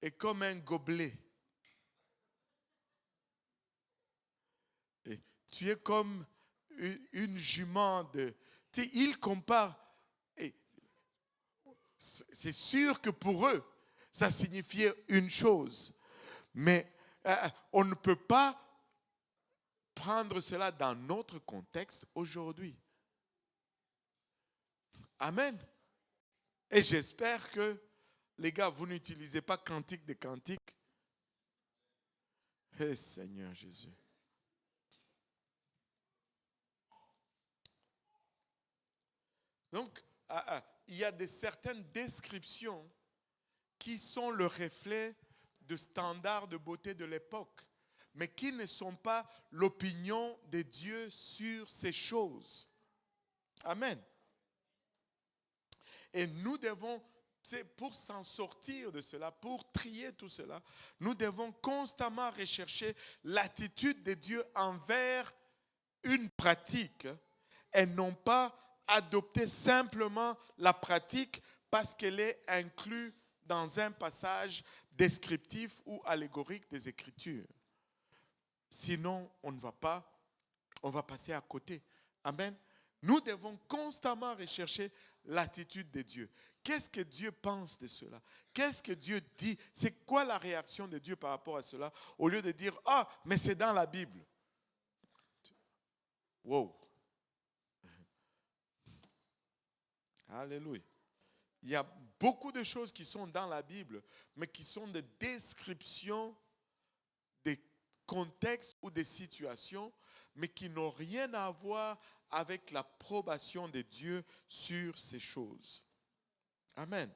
est comme un gobelet. Et tu es comme une jument de... Tu sais, il compare. Et c'est sûr que pour eux, ça signifiait une chose. Mais on ne peut pas prendre cela dans notre contexte aujourd'hui. Amen. Et j'espère que, les gars, vous n'utilisez pas Cantique des Cantiques. Eh Seigneur Jésus. Donc, il y a certaines descriptions qui sont le reflet de standards de beauté de l'époque, mais qui ne sont pas l'opinion de Dieu sur ces choses. Amen. Et nous devons, pour s'en sortir de cela, pour trier tout cela, nous devons constamment rechercher l'attitude de Dieu envers une pratique et non pas adopter simplement la pratique parce qu'elle est inclue dans un passage descriptif ou allégorique des Écritures. Sinon, on va passer à côté. Amen. Nous devons constamment rechercher l'attitude de Dieu. Qu'est-ce que Dieu pense de cela? Qu'est-ce que Dieu dit? C'est quoi la réaction de Dieu par rapport à cela? Au lieu de dire, ah, mais c'est dans la Bible. Wow. Alléluia. Il y a beaucoup de choses qui sont dans la Bible, mais qui sont des descriptions des contextes ou des situations, mais qui n'ont rien à voir avec l'approbation de Dieu sur ces choses. Amen.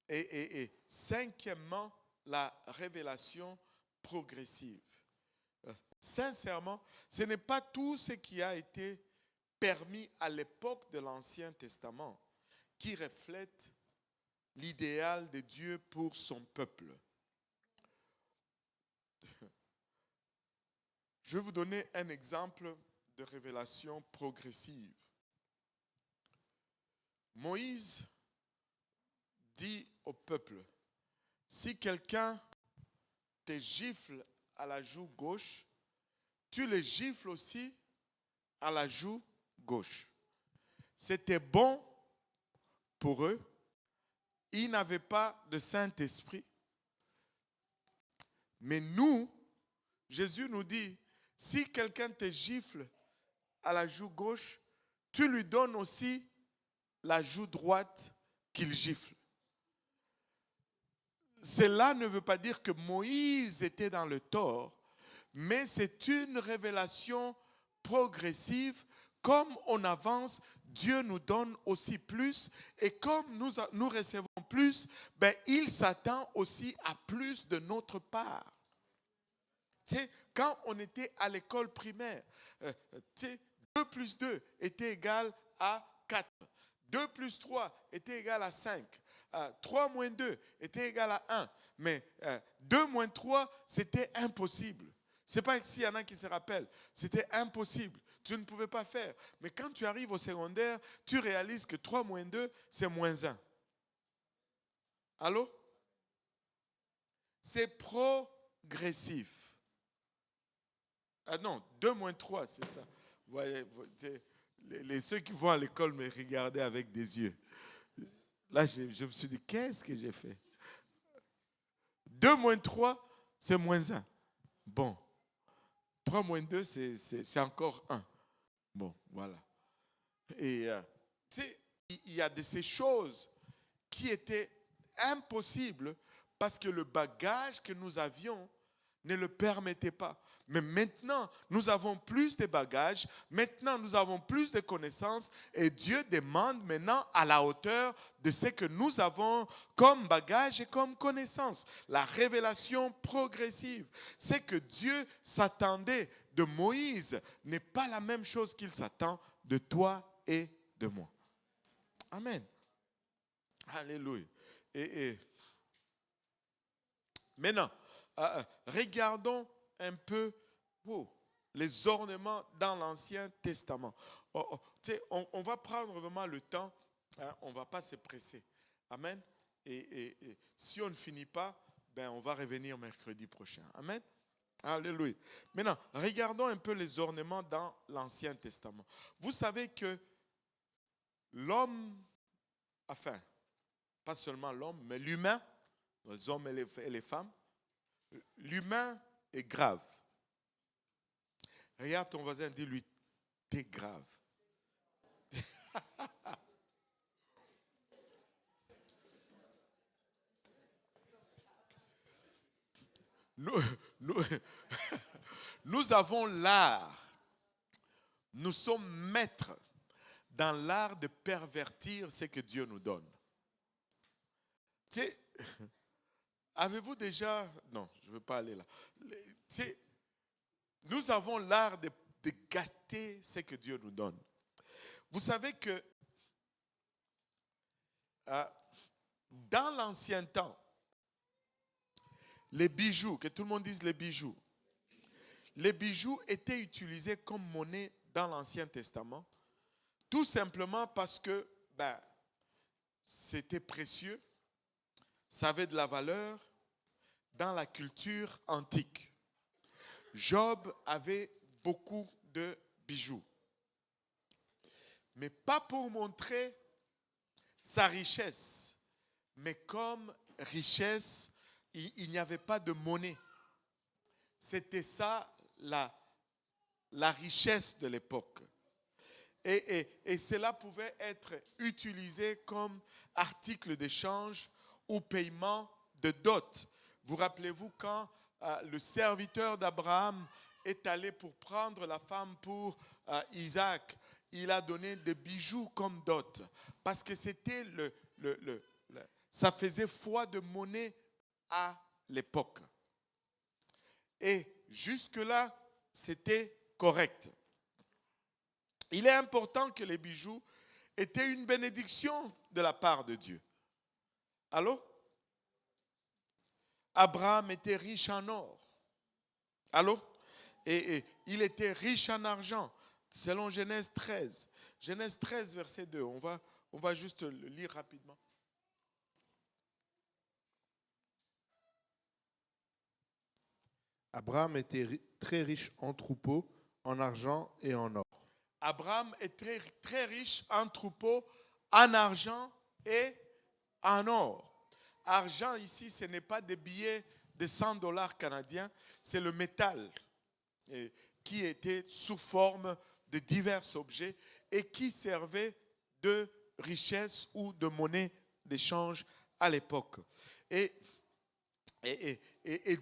Et cinquièmement, la révélation progressive. Sincèrement, ce n'est pas tout ce qui a été permis à l'époque de l'Ancien Testament qui reflète l'idéal de Dieu pour son peuple. Je vais vous donner un exemple de révélation progressive. Moïse dit au peuple, si quelqu'un te gifle à la joue gauche, tu le gifles aussi à la joue gauche. C'était bon pour eux. Ils n'avaient pas de Saint-Esprit. Mais nous, Jésus nous dit, si quelqu'un te gifle à la joue gauche, tu lui donnes aussi la joue droite qu'il gifle. Cela ne veut pas dire que Moïse était dans le tort, mais c'est une révélation progressive. Comme on avance, Dieu nous donne aussi plus. Et comme nous recevons plus, ben, il s'attend aussi à plus de notre part. Tu sais, quand on était à l'école primaire, 2 plus 2 était égal à 4. 2 plus 3 était égal à 5. 3 moins 2 était égal à 1. Mais 2 moins 3, c'était impossible. Ce n'est pas s'il y en a qui se rappellent. C'était impossible. Tu ne pouvais pas faire. Mais quand tu arrives au secondaire, tu réalises que 3 moins 2, c'est moins 1. Allô? C'est progressif. Ah non, 2 moins 3, c'est ça. Vous voyez, ceux qui vont à l'école me regardaient avec des yeux. Là, je me suis dit, qu'est-ce que j'ai fait? 2 moins 3, c'est moins 1. Bon. 3 moins 2, c'est encore 1. Bon, voilà. Et tu sais, il y a de ces choses qui étaient impossibles parce que le bagage que nous avions ne le permettait pas. Mais maintenant, nous avons plus de bagages, maintenant nous avons plus de connaissances et Dieu demande maintenant à la hauteur de ce que nous avons comme bagage et comme connaissance. La révélation progressive. Ce que Dieu s'attendait de Moïse n'est pas la même chose qu'il s'attend de toi et de moi. Amen. Alléluia. Et maintenant, regardons un peu les ornements dans l'Ancien Testament. On va prendre vraiment le temps, on ne va pas se presser. Amen. Et si on ne finit pas, on va revenir mercredi prochain. Amen. Alléluia. Maintenant, regardons un peu les ornements dans l'Ancien Testament. Vous savez que l'homme, enfin, pas seulement l'homme, mais l'humain, les hommes et les femmes, l'humain est grave. Regarde ton voisin, dis-lui, t'es grave. Nous avons l'art, nous sommes maîtres dans l'art de pervertir ce que Dieu nous donne. Tu sais, avez-vous déjà... Non, je ne veux pas aller là. Tu sais, nous avons l'art de gâter ce que Dieu nous donne. Vous savez que dans l'ancien temps, les bijoux, que tout le monde dise les bijoux étaient utilisés comme monnaie dans l'Ancien Testament, tout simplement parce que c'était précieux, ça avait de la valeur dans la culture antique. Job avait beaucoup de bijoux, mais pas pour montrer sa richesse, mais comme richesse, il n'y avait pas de monnaie. C'était ça la richesse de l'époque. Et cela pouvait être utilisé comme article d'échange ou paiement de dot. Vous rappelez-vous quand le serviteur d'Abraham est allé pour prendre la femme pour Isaac, il a donné des bijoux comme dot. Parce que c'était ça faisait foi de monnaie à l'époque. Et jusque-là, c'était correct. Il est important que les bijoux étaient une bénédiction de la part de Dieu. Allô? Abraham était riche en or. Allô? Et il était riche en argent, selon Genèse 13. Genèse 13, verset 2. On va juste le lire rapidement. Abraham était très riche en troupeaux, en argent et en or. Abraham est très, très riche en troupeaux, en argent et en or. Argent ici, ce n'est pas des billets de 100 dollars canadiens, c'est le métal qui était sous forme de divers objets et qui servait de richesse ou de monnaie d'échange à l'époque. Et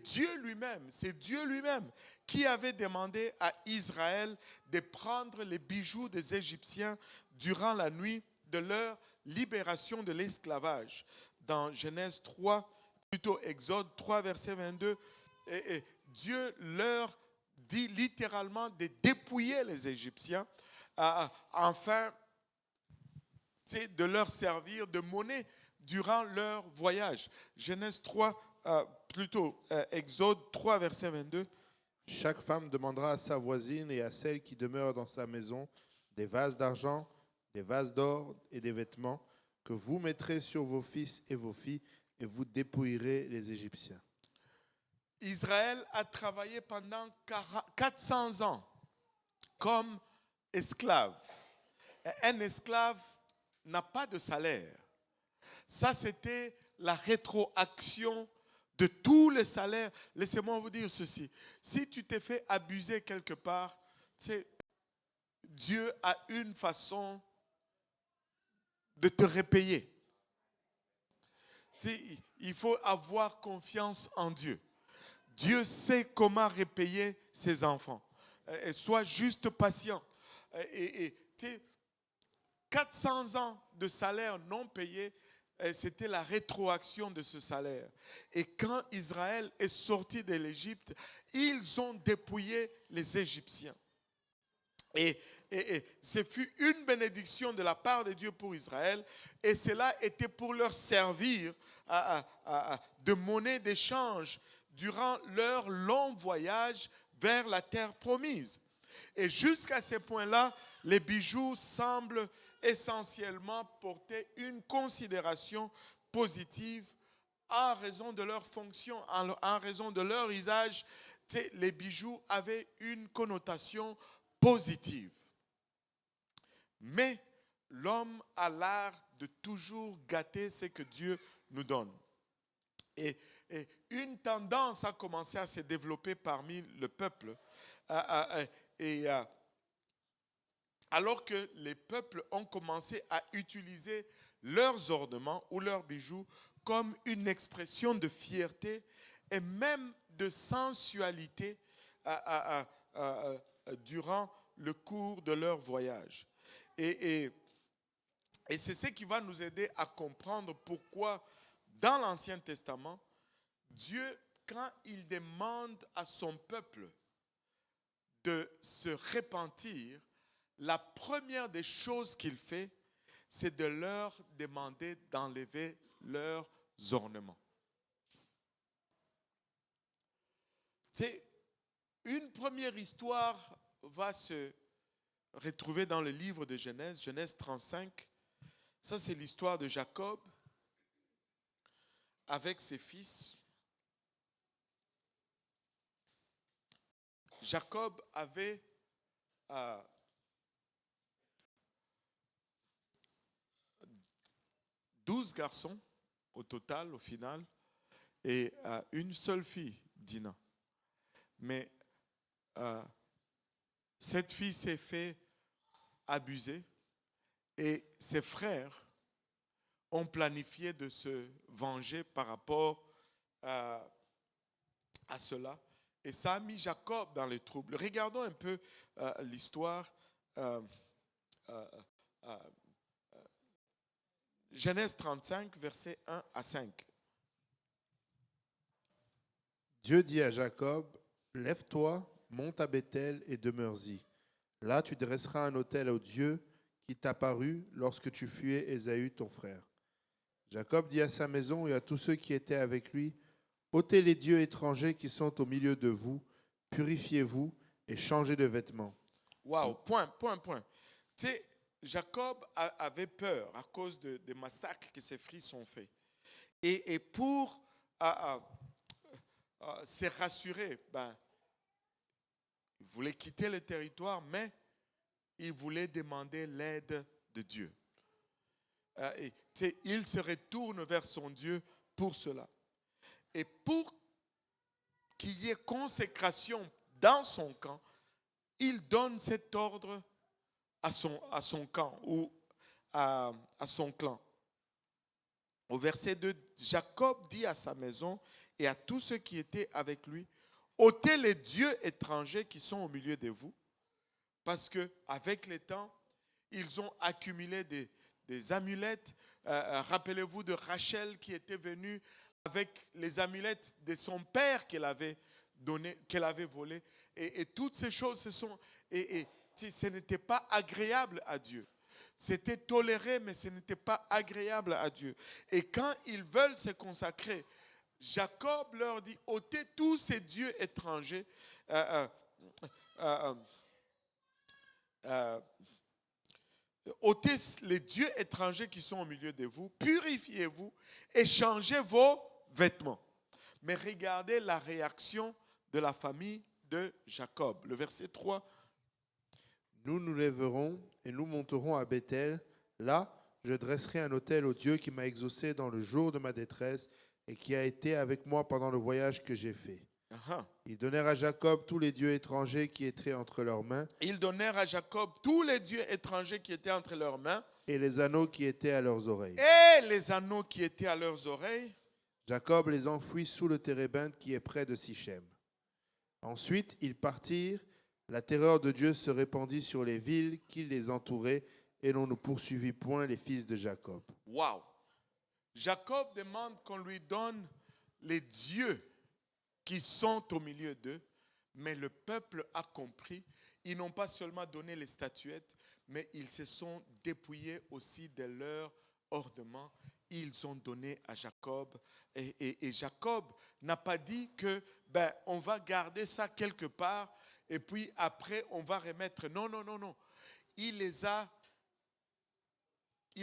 Dieu lui-même, c'est Dieu lui-même qui avait demandé à Israël de prendre les bijoux des Égyptiens durant la nuit de leur libération de l'esclavage. Dans Genèse 3, plutôt Exode 3, verset 22, Dieu leur dit littéralement de dépouiller les Égyptiens afin de leur servir de monnaie durant leur voyage. Genèse 3, Exode 3, verset 22. Chaque femme demandera à sa voisine et à celle qui demeure dans sa maison des vases d'argent, des vases d'or et des vêtements que vous mettrez sur vos fils et vos filles et vous dépouillerez les Égyptiens. Israël a travaillé pendant 400 ans comme esclave. Un esclave n'a pas de salaire. Ça, c'était la rétroaction de tous les salaires. Laissez-moi vous dire ceci. Si tu t'es fait abuser quelque part, Dieu a une façon de te repayer. Il faut avoir confiance en Dieu. Dieu sait comment repayer ses enfants. Et sois juste patient. Tu sais, 400 ans de salaire non payé, c'était la rétroaction de ce salaire. Et quand Israël est sorti de l'Égypte, ils ont dépouillé les Égyptiens. Et ce fut une bénédiction de la part de Dieu pour Israël. Et cela était pour leur servir de monnaie d'échange durant leur long voyage vers la terre promise. Et jusqu'à ce point-là, les bijoux semblent essentiellement porter une considération positive en raison de leur fonction, en raison de leur usage. Les bijoux avaient une connotation positive. Mais l'homme a l'art de toujours gâter ce que Dieu nous donne. Et une tendance a commencé à se développer parmi le peuple. Alors que les peuples ont commencé à utiliser leurs ornements ou leurs bijoux comme une expression de fierté et même de sensualité durant le cours de leur voyage. Et c'est ce qui va nous aider à comprendre pourquoi dans l'Ancien Testament, Dieu, quand il demande à son peuple de se repentir, la première des choses qu'il fait, c'est de leur demander d'enlever leurs ornements. C'est une première histoire va se retrouver dans le livre de Genèse, Genèse 35. Ça, c'est l'histoire de Jacob avec ses fils. Jacob avait 12 garçons au total, au final, et une seule fille, Dina. Mais cette fille s'est fait abuser et ses frères ont planifié de se venger par rapport à cela. Et ça a mis Jacob dans les troubles. Regardons un peu l'histoire. Genèse 35, versets 1 à 5. Dieu dit à Jacob, « Lève-toi, monte à Béthel et demeure-y. Là, tu dresseras un autel au Dieu qui t'apparut lorsque tu fuyais Ésaü, ton frère. » Jacob dit à sa maison et à tous ceux qui étaient avec lui, « ôtez les dieux étrangers qui sont au milieu de vous, purifiez-vous et changez de vêtements. » Waouh, point. Tu sais, Jacob avait peur à cause des massacres que ses fils ont faits. Et pour se rassurer, il voulait quitter le territoire, mais il voulait demander l'aide de Dieu. Il se retourne vers son Dieu pour cela. Et pour qu'il y ait consécration dans son camp, il donne cet ordre à son camp ou à son clan. Au verset 2, Jacob dit à sa maison et à tous ceux qui étaient avec lui, « ôtez les dieux étrangers qui sont au milieu de vous, parce qu'avec le temps, ils ont accumulé des amulettes. Rappelez-vous de Rachel qui était venue avec les amulettes de son père qu'elle avait volées. Et toutes ces choses, ce n'était pas agréable à Dieu. C'était toléré, mais ce n'était pas agréable à Dieu. Et quand ils veulent se consacrer, Jacob leur dit, ôtez tous ces dieux étrangers, ôtez les dieux étrangers qui sont au milieu de vous, purifiez-vous et changez vos vêtements. Mais regardez la réaction de la famille de Jacob. Le verset 3. Nous nous lèverons et nous monterons à Béthel. Là, je dresserai un autel au Dieu qui m'a exaucé dans le jour de ma détresse et qui a été avec moi pendant le voyage que j'ai fait. Ils donnèrent à Jacob tous les dieux étrangers qui étaient entre leurs mains. Ils donnèrent à Jacob tous les dieux étrangers qui étaient entre leurs mains. Et les anneaux qui étaient à leurs oreilles. Et les anneaux qui étaient à leurs oreilles. Jacob les enfouit sous le térébinthe qui est près de Sichem. Ensuite, ils partirent. La terreur de Dieu se répandit sur les villes qui les entouraient et l'on ne poursuivit point les fils de Jacob. Waouh! Jacob demande qu'on lui donne les dieux qui sont au milieu d'eux, mais le peuple a compris. Ils n'ont pas seulement donné les statuettes, mais ils se sont dépouillés aussi de leurs ornements. Ils ont donné à Jacob. Et Jacob n'a pas dit que on va garder ça quelque part et puis après on va remettre. Non, non, non, non. Il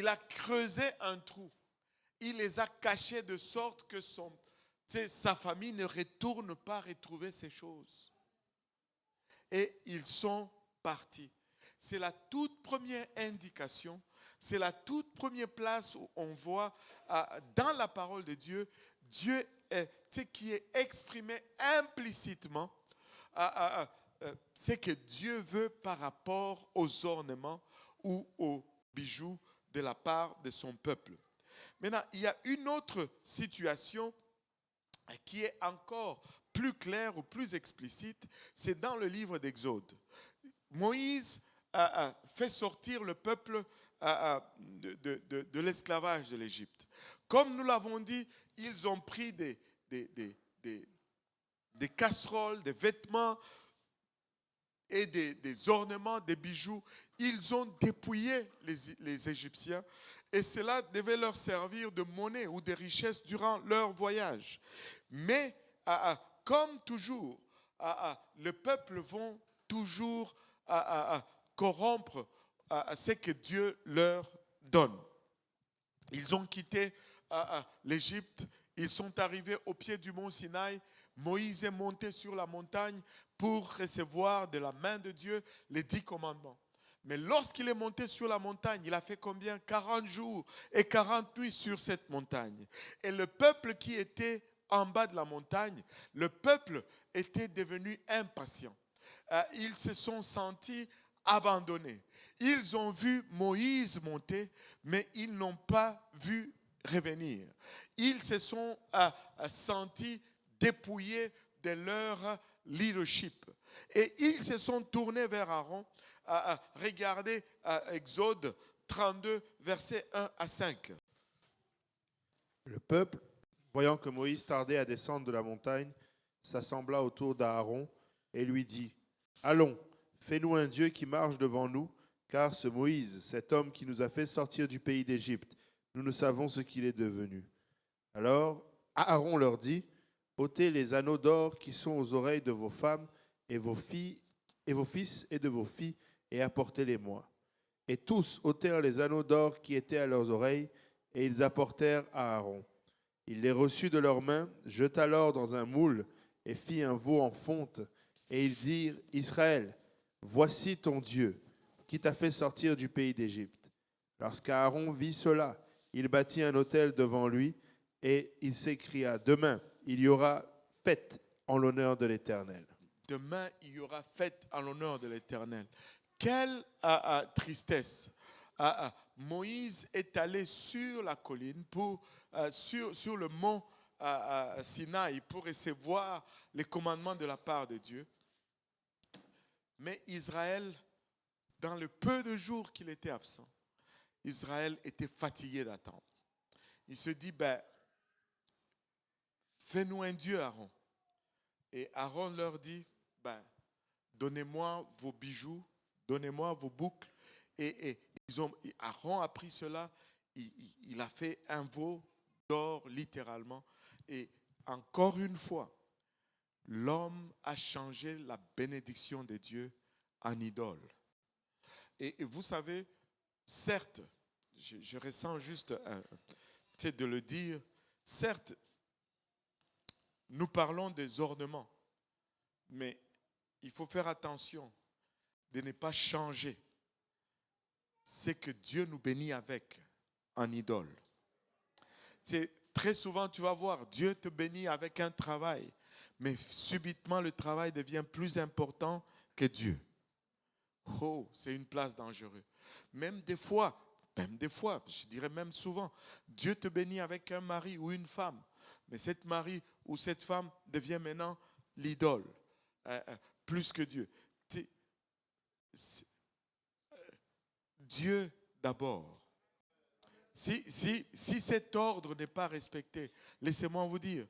a creusé un trou. Il les a cachés de sorte que sa famille ne retourne pas retrouver ces choses. Et ils sont partis. C'est la toute première indication, c'est la toute première place où on voit dans la parole de Dieu, Dieu qui est exprimé implicitement, c'est que Dieu veut par rapport aux ornements ou aux bijoux de la part de son peuple. Maintenant, il y a une autre situation qui est encore plus claire ou plus explicite, c'est dans le livre d'Exode. Moïse fait sortir le peuple de l'esclavage de l'Égypte. Comme nous l'avons dit, ils ont pris des casseroles, des vêtements et des ornements, des bijoux. Ils ont dépouillé les Égyptiens et cela devait leur servir de monnaie ou de richesse durant leur voyage. Mais comme toujours, le peuple va toujours corrompre ce que Dieu leur donne. Ils ont quitté l'Égypte, ils sont arrivés au pied du mont Sinaï. Moïse est monté sur la montagne pour recevoir de la main de Dieu les 10 commandements. Mais lorsqu'il est monté sur la montagne, il a fait combien? 40 jours et 40 nuits sur cette montagne. Et le peuple qui était en bas de la montagne, le peuple était devenu impatient. Ils se sont sentis abandonnés. Ils ont vu Moïse monter, mais ils n'ont pas vu revenir. Ils se sont sentis dépouillés de leur leadership. Et ils se sont tournés vers Aaron. Regardez Exode 32, versets 1 à 5. Le peuple, voyant que Moïse tardait à descendre de la montagne, s'assembla autour d'Aaron et lui dit : Allons, fais-nous un Dieu qui marche devant nous, car ce Moïse, cet homme qui nous a fait sortir du pays d'Égypte, nous ne savons ce qu'il est devenu. Alors Aaron leur dit : ôtez les anneaux d'or qui sont aux oreilles de vos femmes et vos filles et vos fils et de vos filles, et apportez-les-moi. Et tous ôtèrent les anneaux d'or qui étaient à leurs oreilles, et ils apportèrent à Aaron. Il les reçut de leurs mains, jeta l'or dans un moule, et fit un veau en fonte. Et ils dirent : Israël, voici ton Dieu, qui t'a fait sortir du pays d'Égypte. Lorsqu'Aaron vit cela, il bâtit un autel devant lui, et il s'écria : Demain, il y aura fête en l'honneur de l'Éternel. Demain, il y aura fête en l'honneur de l'Éternel. Quelle tristesse. Moïse est allé sur la colline, sur le mont Sinaï, pour recevoir les commandements de la part de Dieu. Mais Israël, dans le peu de jours qu'il était absent, Israël était fatigué d'attendre. Il se dit, fais-nous un Dieu, Aaron. Et Aaron leur dit, donnez-moi vos bijoux, donnez-moi vos boucles. Et Aaron a pris cela, il a fait un veau d'or littéralement. Et encore une fois, l'homme a changé la bénédiction de Dieu en idole. Et vous savez, certes, je ressens juste de le dire, certes, nous parlons des ornements, mais il faut faire attention de ne pas changer ce que Dieu nous bénit avec en idole. Très souvent, tu vas voir, Dieu te bénit avec un travail, mais subitement, le travail devient plus important que Dieu. Oh, c'est une place dangereuse. Même des fois, je dirais même souvent, Dieu te bénit avec un mari ou une femme, Mais cette Marie ou cette femme devient maintenant l'idole, plus que Dieu. Dieu d'abord. Si cet ordre n'est pas respecté, laissez-moi vous dire,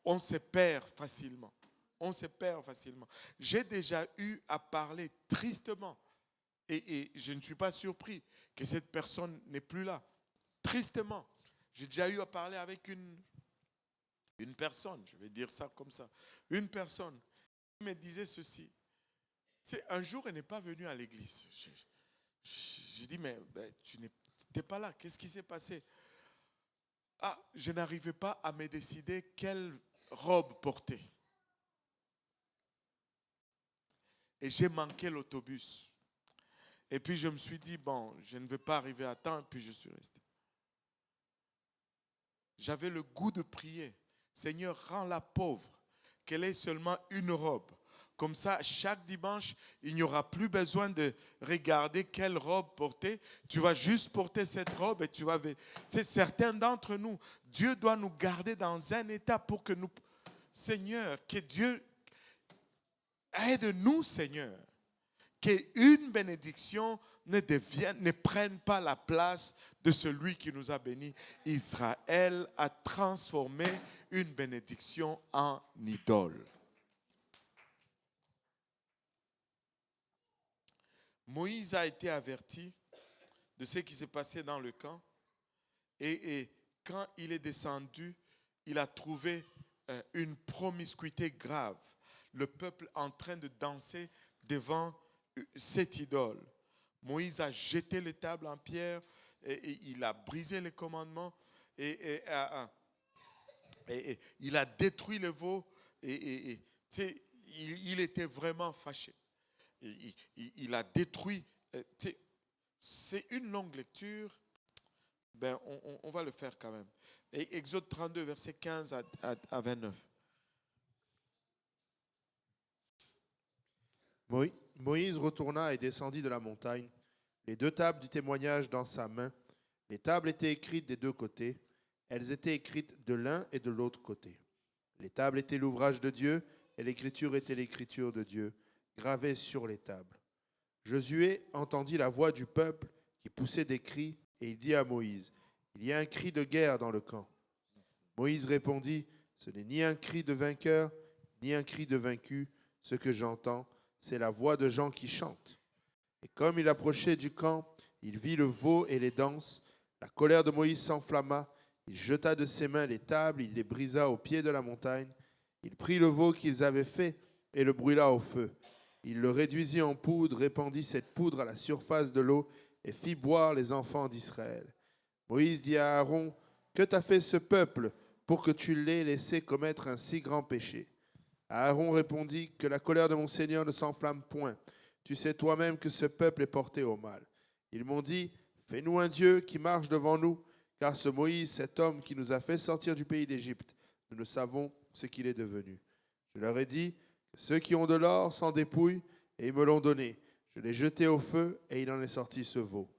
on se perd facilement. On se perd facilement. J'ai déjà eu à parler tristement, et je ne suis pas surpris que cette personne n'est plus là. Tristement. J'ai déjà eu à parler avec une personne, je vais dire ça comme ça, une personne qui me disait ceci. Un jour, elle n'est pas venue à l'église. J'ai dit, mais tu n'étais pas là. Qu'est-ce qui s'est passé? Ah, je n'arrivais pas à me décider quelle robe porter. Et j'ai manqué l'autobus. Et puis je me suis dit, bon, je ne vais pas arriver à temps, et puis je suis resté. J'avais le goût de prier. Seigneur, rends-la pauvre, qu'elle ait seulement une robe. Comme ça, chaque dimanche, il n'y aura plus besoin de regarder quelle robe porter. Tu vas juste porter cette robe et tu vas... Certains d'entre nous, Dieu doit nous garder dans un état pour que nous... Seigneur, que Dieu aide-nous, Seigneur. Qu'une bénédiction ne prenne pas la place de celui qui nous a bénis. Israël a transformé une bénédiction en idole. Moïse a été averti de ce qui s'est passé dans le camp. Et quand il est descendu, il a trouvé une promiscuité grave. Le peuple en train de danser devant cette idole. Moïse a jeté les tables en pierre et il a brisé les commandements et il a détruit le veau et il était vraiment fâché. Il a détruit. C'est une longue lecture. On va le faire quand même. Et Exode 32, verset 15 à 29. Moïse retourna et descendit de la montagne, les 2 tables du témoignage dans sa main. Les tables étaient écrites des 2 côtés. Elles étaient écrites de l'un et de l'autre côté. Les tables étaient l'ouvrage de Dieu et l'écriture était l'écriture de Dieu, gravée sur les tables. Josué entendit la voix du peuple qui poussait des cris et il dit à Moïse, « Il y a un cri de guerre dans le camp. » Moïse répondit, « Ce n'est ni un cri de vainqueur, ni un cri de vaincu. Ce que j'entends, c'est la voix de gens qui chantent. » Et comme il approchait du camp, il vit le veau et les danses. La colère de Moïse s'enflamma. Il jeta de ses mains les tables, il les brisa au pied de la montagne. Il prit le veau qu'ils avaient fait et le brûla au feu. Il le réduisit en poudre, répandit cette poudre à la surface de l'eau et fit boire les enfants d'Israël. Moïse dit à Aaron, « Que t'a fait ce peuple pour que tu l'aies laissé commettre un si grand péché ?» Aaron répondit, « Que la colère de mon Seigneur ne s'enflamme point. Tu sais toi-même que ce peuple est porté au mal. Ils m'ont dit, fais-nous un Dieu qui marche devant nous, car ce Moïse, cet homme qui nous a fait sortir du pays d'Égypte, nous ne savons ce qu'il est devenu. Je leur ai dit, que ceux qui ont de l'or s'en dépouillent, et ils me l'ont donné. Je l'ai jeté au feu, et il en est sorti ce veau.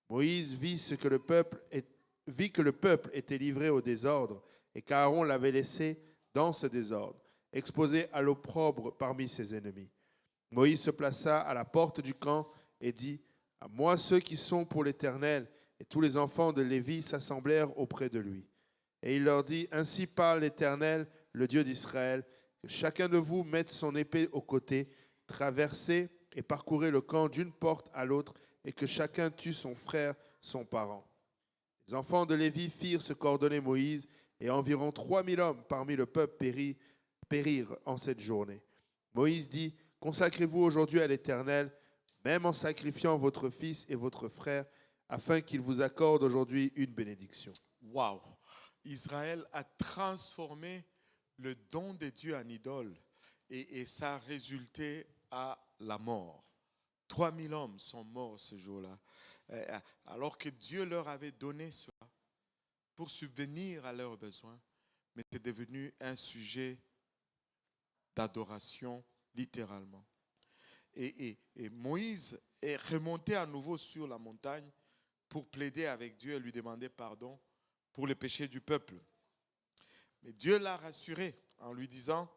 Moïse vit que le peuple était livré au désordre, et qu'Aaron l'avait laissé dans ce désordre, exposé à l'opprobre parmi ses ennemis. Moïse se plaça à la porte du camp et dit, « À moi ceux qui sont pour l'Éternel. » Et tous les enfants de Lévi s'assemblèrent auprès de lui. Et il leur dit, « Ainsi parle l'Éternel, le Dieu d'Israël, que chacun de vous mette son épée au côté, traversez et parcourez le camp d'une porte à l'autre, et que chacun tue son frère, son parent. » Les enfants de Lévi firent ce qu'ordonnait Moïse, et environ 3000 hommes parmi le peuple périrent en cette journée. Moïse dit, « Consacrez-vous aujourd'hui à l'Éternel, même en sacrifiant votre fils et votre frère, afin qu'il vous accorde aujourd'hui une bénédiction. » Waouh! Israël a transformé le don de Dieu en idole et ça a résulté à la mort. 3000 hommes sont morts ce jour-là, alors que Dieu leur avait donné cela pour subvenir à leurs besoins, mais c'est devenu un sujet d'adoration littéralement. Et Moïse est remonté à nouveau sur la montagne pour plaider avec Dieu et lui demander pardon pour les péchés du peuple. Mais Dieu l'a rassuré en lui disant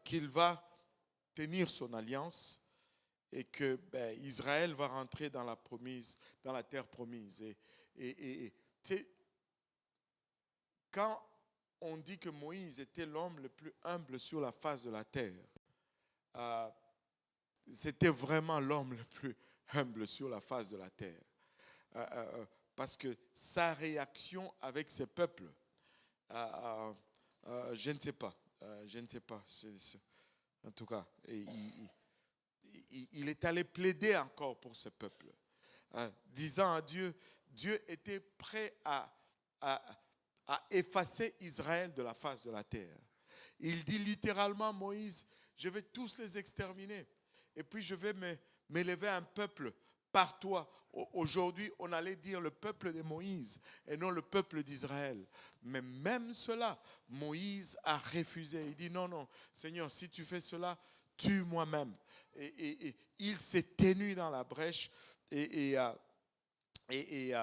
qu'il va tenir son alliance et que Israël va rentrer dans la terre promise. Et tu sais, quand on dit que Moïse était l'homme le plus humble sur la face de la terre, c'était vraiment l'homme le plus humble sur la face de la terre. Parce que sa réaction avec ses peuples, je ne sais pas. En tout cas, il est allé plaider encore pour ce peuple, disant à Dieu, Dieu était prêt à effacer Israël de la face de la terre. Il dit littéralement, Moïse, je vais tous les exterminer et puis je vais m'élever un peuple par toi. Aujourd'hui, on allait dire le peuple de Moïse et non le peuple d'Israël. Mais même cela, Moïse a refusé. Il dit non, non, Seigneur, si tu fais cela, tue moi-même. Et il s'est tenu dans la brèche et il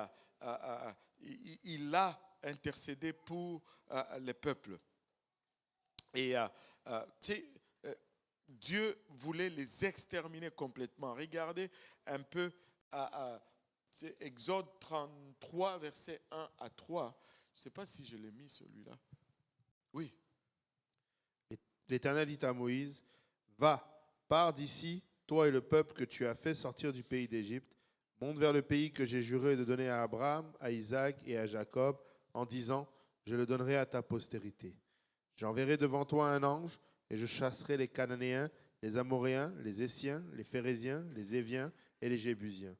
a intercédé pour les peuples. Et tu sais, Dieu voulait les exterminer complètement. Regardez un peu Exode 33, versets 1 à 3. Je ne sais pas si je l'ai mis celui-là. Oui. L'Éternel dit à Moïse, va, pars d'ici, toi et le peuple que tu as fait sortir du pays d'Égypte, monte vers le pays que j'ai juré de donner à Abraham, à Isaac et à Jacob, en disant, je le donnerai à ta postérité. J'enverrai devant toi un ange, et je chasserai les Cananéens, les Amoréens, les Essiens, les Phéréziens, les Éviens et les Jébusiens.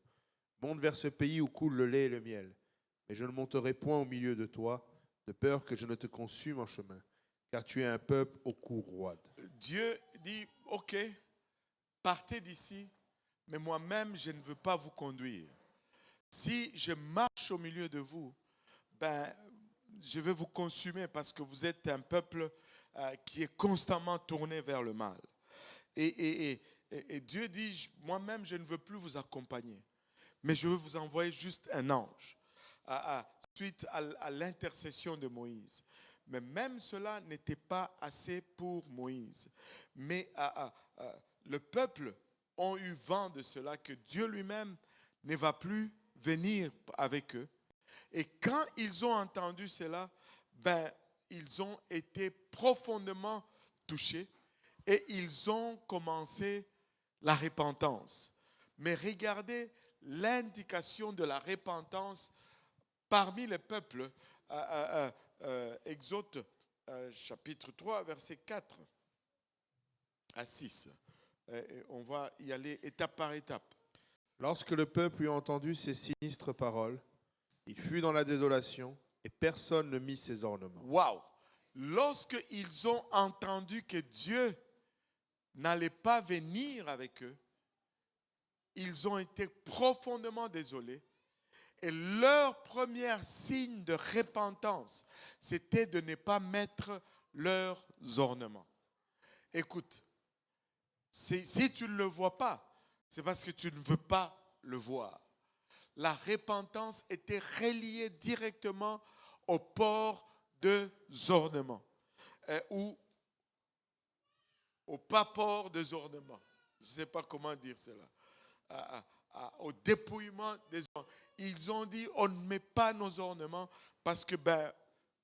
Monte vers ce pays où coule le lait et le miel. Mais je ne monterai point au milieu de toi, de peur que je ne te consume en chemin, car tu es un peuple au cou roide. Dieu dit, ok, partez d'ici, mais moi-même, je ne veux pas vous conduire. Si je marche au milieu de vous, je vais vous consumer parce que vous êtes un peuple qui est constamment tourné vers le mal. Et Dieu dit, moi-même, je ne veux plus vous accompagner, mais je veux vous envoyer juste un ange, suite à l'intercession de Moïse. Mais même cela n'était pas assez pour Moïse. Mais le peuple a eu vent de cela, que Dieu lui-même ne va plus venir avec eux. Et quand ils ont entendu cela, ils ont été profondément touchés et ils ont commencé la repentance. Mais regardez l'indication de la repentance parmi les peuples. Exode chapitre 3, verset 4 à 6. On va y aller étape par étape. Lorsque le peuple eut entendu ces sinistres paroles, il fut dans la désolation et personne ne mit ses ornements. Waouh! Lorsqu'ils ont entendu que Dieu n'allait pas venir avec eux, ils ont été profondément désolés. Et leur premier signe de repentance, c'était de ne pas mettre leurs ornements. Écoute, si tu ne le vois pas, c'est parce que tu ne veux pas le voir. La repentance était reliée directement au port des ornements ou au pas port des ornements. Je ne sais pas comment dire cela. Au dépouillement des ornements. Ils ont dit on ne met pas nos ornements parce que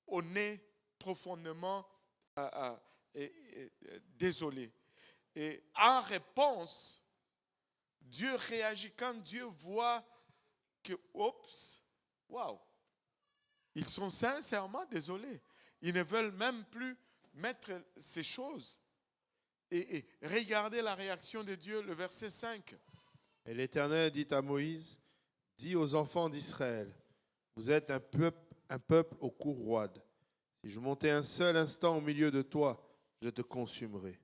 on est profondément désolé. Et en réponse, Dieu réagit quand Dieu voit que, oups, waouh, ils sont sincèrement désolés. Ils ne veulent même plus mettre ces choses. Et regardez la réaction de Dieu, le verset 5. Et l'Éternel dit à Moïse, dis aux enfants d'Israël, vous êtes un peuple au cou roide. Si je montais un seul instant au milieu de toi, je te consumerai.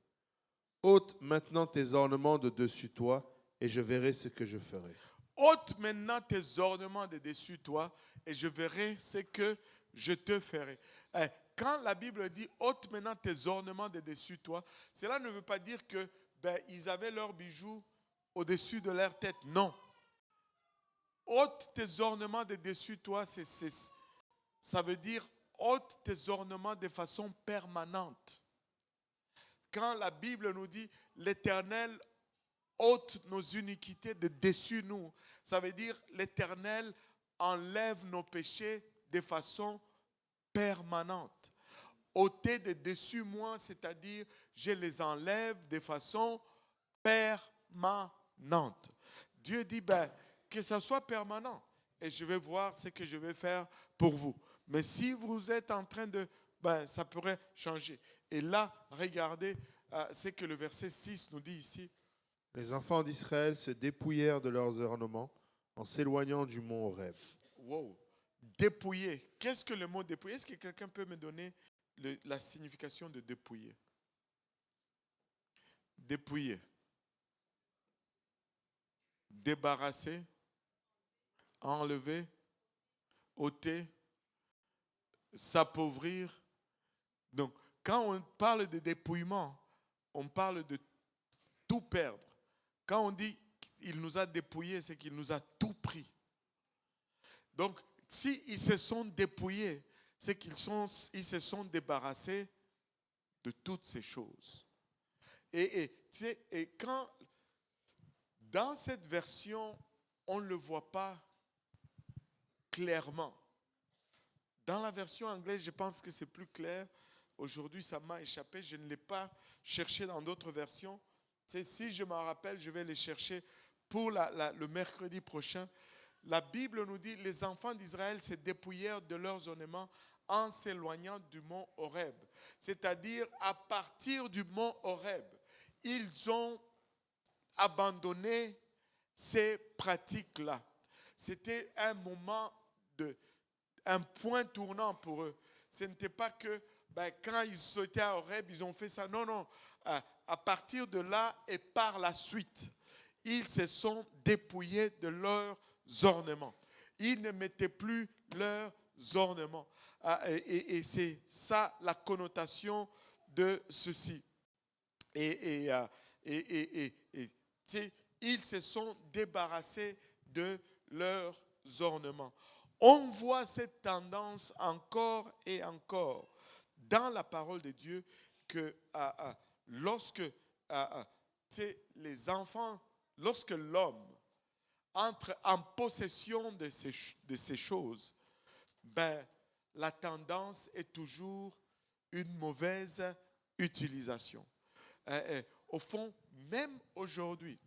Ôte maintenant tes ornements de dessus toi, et je verrai ce que je ferai. Ôte maintenant tes ornements de dessus toi, et je verrai ce que je te ferai. Quand la Bible dit ôte maintenant tes ornements de dessus toi, cela ne veut pas dire que ils avaient leurs bijoux au-dessus de leur tête. Non. Ôte tes ornements de dessus toi, ça veut dire ôte tes ornements de façon permanente. Quand la Bible nous dit l'Éternel ôte nos iniquités de dessus nous, ça veut dire l'Éternel enlève nos péchés de façon permanente. Ôter de dessus moi, c'est-à-dire je les enlève de façon permanente. Dieu dit que ça soit permanent et je vais voir ce que je vais faire pour vous. Mais si vous êtes en train de, ça pourrait changer. Et là, regardez ce que le verset 6 nous dit ici. Les enfants d'Israël se dépouillèrent de leurs ornements en s'éloignant du mont Horeb. Wow. Dépouiller. Qu'est-ce que le mot dépouiller? Est-ce que quelqu'un peut me donner la signification de dépouiller? Dépouiller. Débarrasser. Enlever. Ôter. S'appauvrir. Donc, quand on parle de dépouillement, on parle de tout perdre. Quand on dit qu'il nous a dépouillés, c'est qu'il nous a tout pris. Donc, s'ils se sont dépouillés, c'est qu'ils se sont débarrassés de toutes ces choses. Et quand, dans cette version, on ne le voit pas clairement. Dans la version anglaise, je pense que c'est plus clair. Aujourd'hui, ça m'a échappé. Je ne l'ai pas cherché dans d'autres versions. Si je m'en rappelle, je vais les chercher pour le mercredi prochain. La Bible nous dit, les enfants d'Israël se dépouillèrent de leurs ornements en s'éloignant du mont Horeb. C'est-à-dire, à partir du mont Horeb, ils ont abandonné ces pratiques-là. C'était un moment, un point tournant pour eux. Ce n'était pas que quand ils étaient à Horeb, ils ont fait ça. Non, non. À partir de là et par la suite, ils se sont dépouillés de leurs ornements. Ils ne mettaient plus leurs ornements. Et c'est ça la connotation de ceci. Ils se sont débarrassés de leurs ornements. On voit cette tendance encore et encore dans la parole de Dieu que lorsque les enfants, lorsque l'homme entre en possession de ces choses, la tendance est toujours une mauvaise utilisation. Au fond, même aujourd'hui,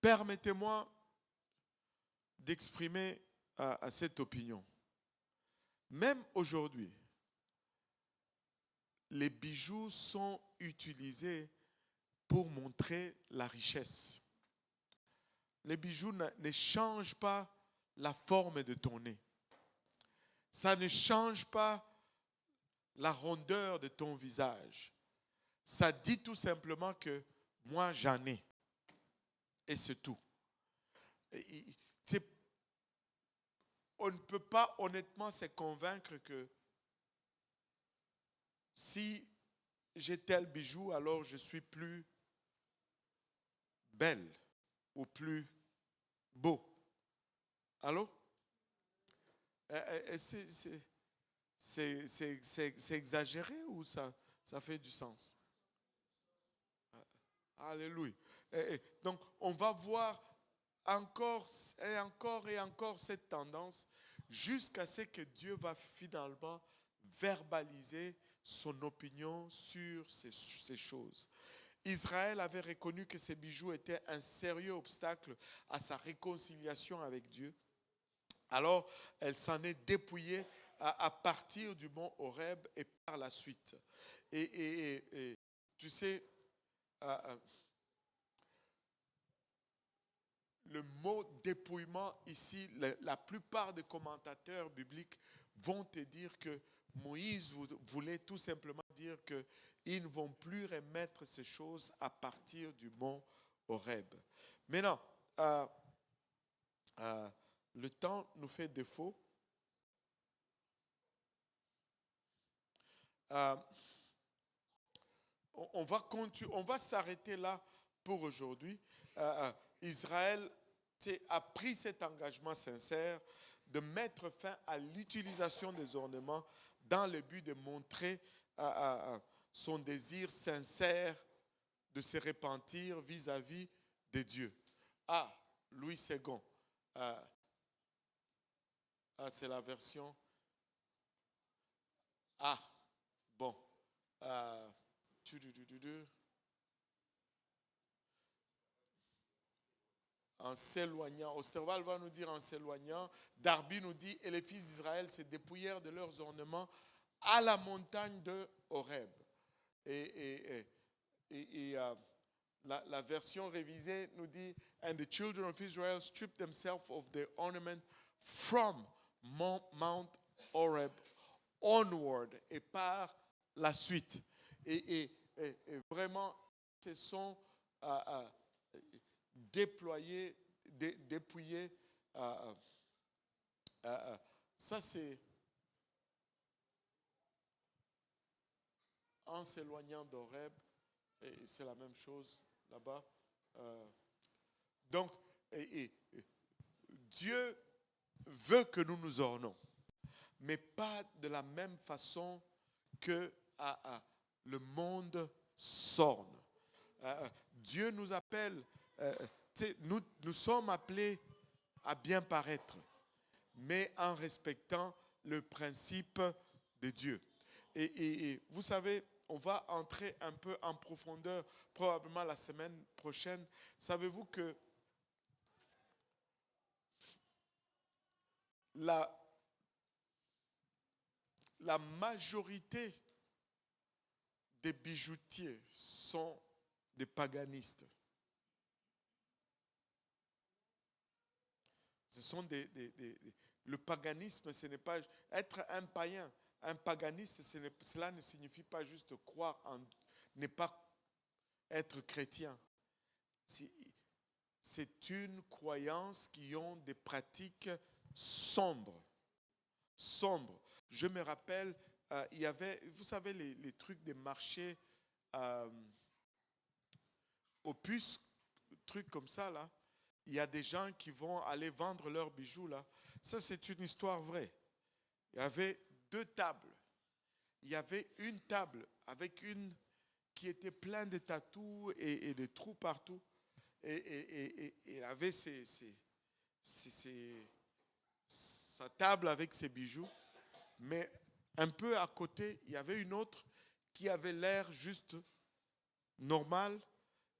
permettez-moi d'exprimer cette opinion. Même aujourd'hui, les bijoux sont utilisés pour montrer la richesse. Les bijoux ne changent pas la forme de ton nez. Ça ne change pas la rondeur de ton visage. Ça dit tout simplement que moi j'en ai. Et c'est tout. On ne peut pas honnêtement se convaincre que si j'ai tel bijou, alors je suis plus belle ou plus beau. Allô? C'est exagéré ou ça fait du sens? Alléluia. Donc, on va voir encore et encore et encore cette tendance jusqu'à ce que Dieu va finalement verbaliser son opinion sur ces choses. Israël avait reconnu que ces bijoux étaient un sérieux obstacle à sa réconciliation avec Dieu. Alors, elle s'en est dépouillée à partir du mont Horeb et par la suite. Et tu sais, le mot dépouillement ici, la plupart des commentateurs bibliques vont te dire que Moïse voulait tout simplement dire qu'ils ne vont plus remettre ces choses à partir du mont Horeb. Maintenant, le temps nous fait défaut. On va s'arrêter là pour aujourd'hui. Israël a pris cet engagement sincère de mettre fin à l'utilisation des ornements dans le but de montrer son désir sincère de se repentir vis-à-vis de Dieu. Ah, Louis II. C'est la version. Ah, bon. En s'éloignant. Osterval va nous dire en s'éloignant. Darby nous dit, et les fils d'Israël se dépouillèrent de leurs ornements à la montagne de Horeb. Et la version révisée nous dit, and the children of Israel stripped themselves of their ornament from Mount Horeb onward, et par la suite. Et vraiment, ce sont déployés, dépouillés. Ça, c'est en s'éloignant d'Horeb, et c'est la même chose là-bas. Donc, Dieu veut que nous nous ornons, mais pas de la même façon que le monde s'orne. Dieu nous appelle, nous sommes appelés à bien paraître, mais en respectant le principe de Dieu. Et vous savez, on va entrer un peu en profondeur probablement la semaine prochaine. Savez-vous que la majorité des bijoutiers sont des paganistes. Ce sont le paganisme, ce n'est pas être un païen. Un paganiste, cela ne signifie pas juste croire ne pas être chrétien. C'est une croyance qui ont des pratiques sombres. Je me rappelle, il y avait, vous savez, les trucs des marchés aux puces, trucs comme ça, là. Il y a des gens qui vont aller vendre leurs bijoux, là. Ça, c'est une histoire vraie. Il y avait 2 tables. Il y avait une table avec une qui était pleine de tatous et de trous partout. Et il avait sa table avec ses bijoux. Mais un peu à côté, il y avait une autre qui avait l'air juste normal,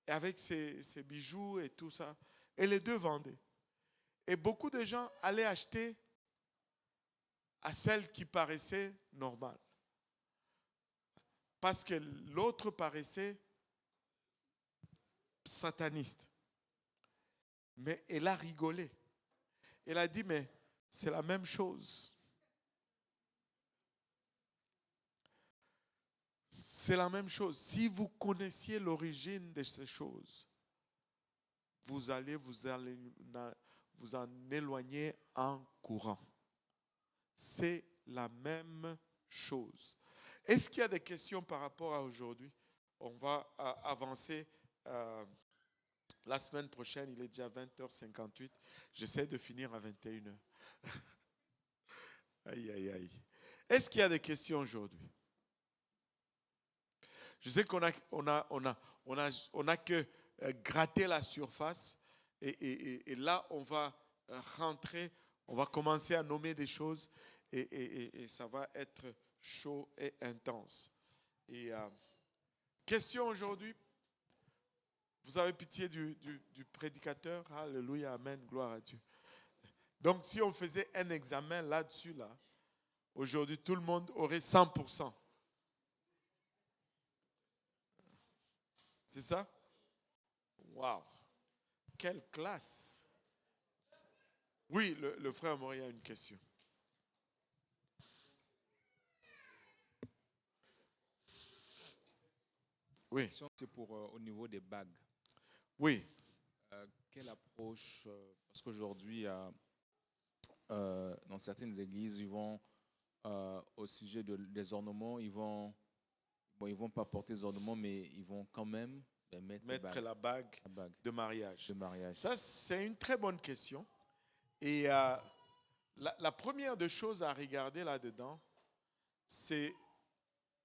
avec ses bijoux et tout ça. Et les 2 vendaient. Et beaucoup de gens allaient acheter à celle qui paraissait normale. Parce que l'autre paraissait sataniste. Mais elle a rigolé. Elle a dit, mais c'est la même chose. C'est la même chose. Si vous connaissiez l'origine de ces choses, vous allez vous en éloigner en courant. C'est la même chose. Est-ce qu'il y a des questions par rapport à aujourd'hui? On va avancer. La semaine prochaine, il est déjà 20h58. J'essaie de finir à 21h. Aïe, aïe, aïe. Est-ce qu'il y a des questions aujourd'hui? Je sais qu'on a que gratter la surface. Et là, on va rentrer, on va commencer à nommer des choses. Et ça va être chaud et intense. Et question aujourd'hui. Vous avez pitié du prédicateur? Alléluia, amen, gloire à Dieu. Donc, si on faisait un examen là-dessus, là, aujourd'hui, tout le monde aurait 100%. C'est ça? Waouh! Quelle classe! Oui, le frère Maury a une question. Oui. C'est pour au niveau des bagues. Oui. Quelle approche? Parce qu'aujourd'hui, dans certaines églises, ils vont au sujet des ornements, ils vont pas porter des ornements, mais ils vont quand même Ben, mettre mettre la bague la bague de mariage? de mariage. Ça, c'est une très bonne question. Et la première des choses à regarder là-dedans, c'est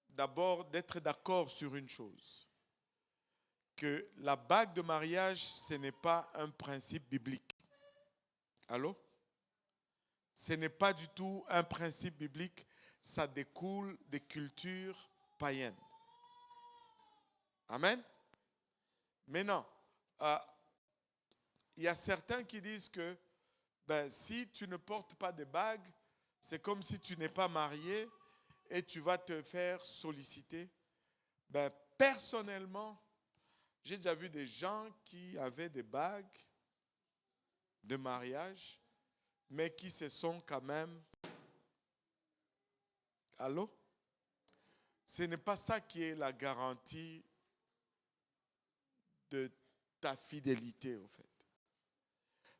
d'abord d'être d'accord sur une chose, que la bague de mariage, ce n'est pas un principe biblique. Allô? Ce n'est pas du tout un principe biblique, ça découle des cultures païennes. Amen? Maintenant, il y a certains qui disent que si tu ne portes pas de bague, c'est comme si tu n'es pas marié et tu vas te faire solliciter. Personnellement, j'ai déjà vu des gens qui avaient des bagues de mariage, mais qui se sont quand même... Allô? Ce n'est pas ça qui est la garantie de ta fidélité, au fait.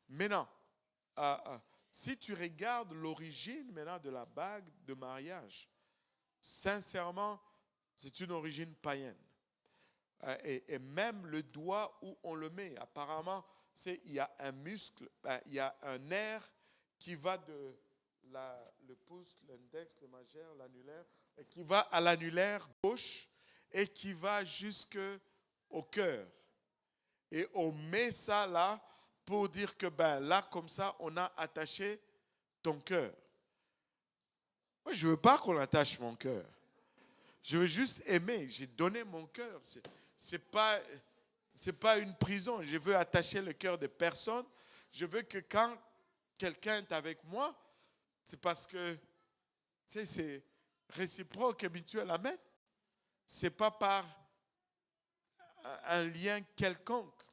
Maintenant, si tu regardes l'origine maintenant de la bague de mariage, sincèrement, c'est une origine païenne. Et même le doigt où on le met, apparemment, il y a un muscle, il y a un nerf qui va de le pouce, l'index, le majeur, l'annulaire, et qui va à l'annulaire gauche et qui va jusqu'au cœur. Et on met ça là pour dire que là, comme ça, on a attaché ton cœur. Moi, je ne veux pas qu'on attache mon cœur. Je veux juste aimer. J'ai donné mon cœur. C'est pas une prison. Je veux attacher le cœur de personne. Je veux que quand quelqu'un est avec moi, c'est parce que c'est réciproque et mutuel. Amen. Ce n'est pas par un lien quelconque.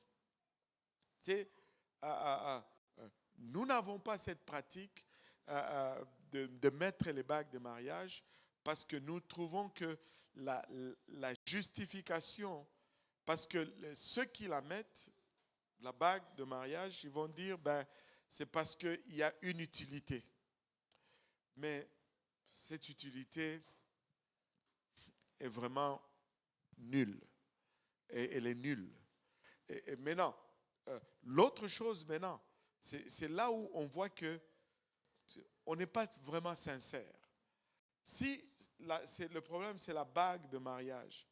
Nous n'avons pas cette pratique de mettre les bagues de mariage parce que nous trouvons que la justification, parce que ceux qui la mettent, la bague de mariage, ils vont dire c'est parce qu'il y a une utilité. Mais cette utilité est vraiment nulle. Et elle est nulle. Et maintenant, l'autre chose maintenant, c'est là où on voit que on n'est pas vraiment sincère. Si le problème, c'est la bague de mariage,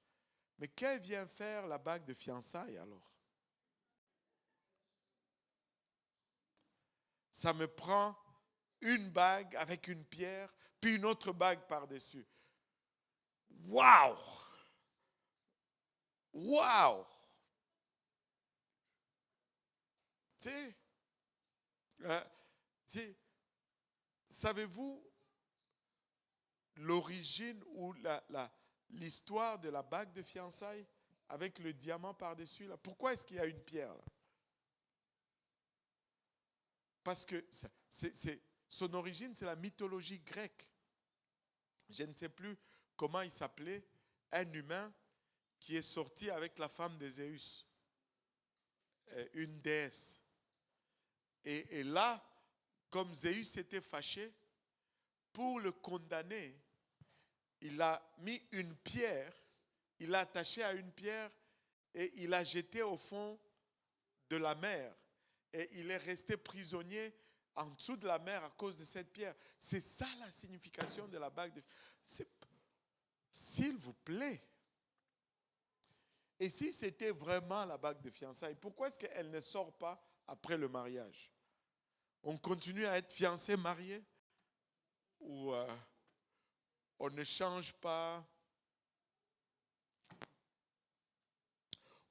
mais qu'elle vient faire la bague de fiançailles alors? Ça me prend une bague avec une pierre, puis une autre bague par-dessus. Waouh! Waouh! Tu sais, savez-vous l'origine ou l'histoire de la bague de fiançailles avec le diamant par-dessus là? Pourquoi est-ce qu'il y a une pierre là? Parce que son origine, c'est la mythologie grecque. Je ne sais plus comment il s'appelait, un humain qui est sorti avec la femme de Zéus, une déesse. Et là, comme Zéus était fâché, pour le condamner, il a mis une pierre, il l'a attaché à une pierre et il l'a jeté au fond de la mer. Et il est resté prisonnier en dessous de la mer à cause de cette pierre. C'est ça la signification de la bague de fiançailles. S'il vous plaît. Et si c'était vraiment la bague de fiançailles, pourquoi est-ce qu'elle ne sort pas après le mariage? On continue à être fiancé, marié? Ou on ne change pas?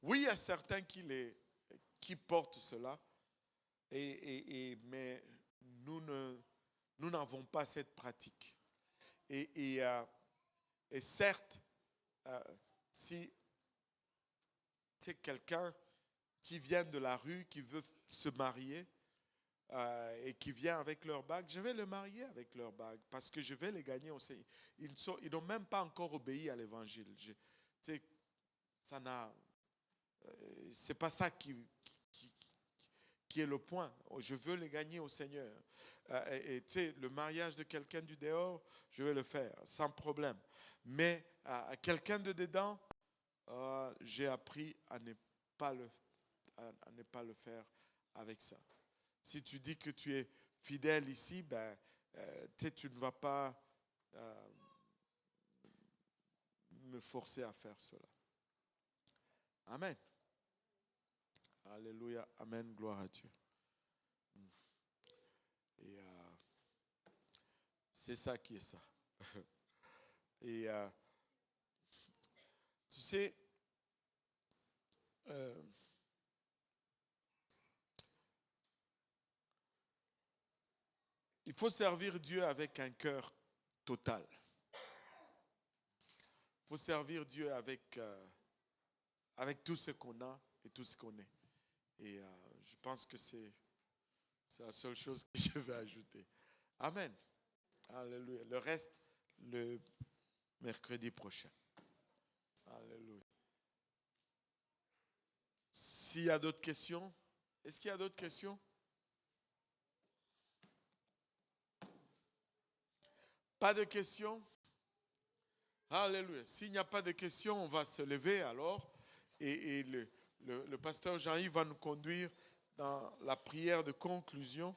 Oui, il y a certains qui portent cela, mais nous n'avons pas cette pratique. Et certes, si c'est quelqu'un qui vient de la rue, qui veut se marier et qui vient avec leur bague, je vais le marier avec leur bague parce que je vais les gagner au Seigneur. Ils n'ont même pas encore obéi à l'évangile. C'est pas ça qui est le point. Je veux les gagner au Seigneur. Et le mariage de quelqu'un du dehors, je vais le faire sans problème. Mais quelqu'un de dedans, j'ai appris à ne pas le faire avec ça. Si tu dis que tu es fidèle ici, tu ne vas pas me forcer à faire cela. Amen. Alléluia. Amen. Gloire à Dieu. Et c'est ça qui est ça. Et tu sais, il faut servir Dieu avec un cœur total. Il faut servir Dieu avec tout ce qu'on a et tout ce qu'on est. Et je pense que c'est la seule chose que je vais ajouter. Amen. Alléluia. Le reste, le mercredi prochain. Alléluia. S'il y a d'autres questions, est-ce qu'il y a d'autres questions? Pas de questions? Alléluia. S'il n'y a pas de questions, on va se lever alors. Et le pasteur Jean-Yves va nous conduire dans la prière de conclusion.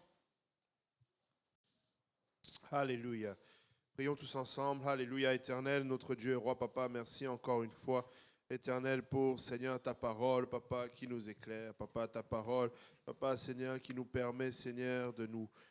Alléluia. Prions tous ensemble. Alléluia, Éternel, notre Dieu et Roi, Papa, merci encore une fois, Éternel, pour, Seigneur, ta parole, Papa, qui nous éclaire. Papa, ta parole, Papa, Seigneur, qui nous permet, Seigneur,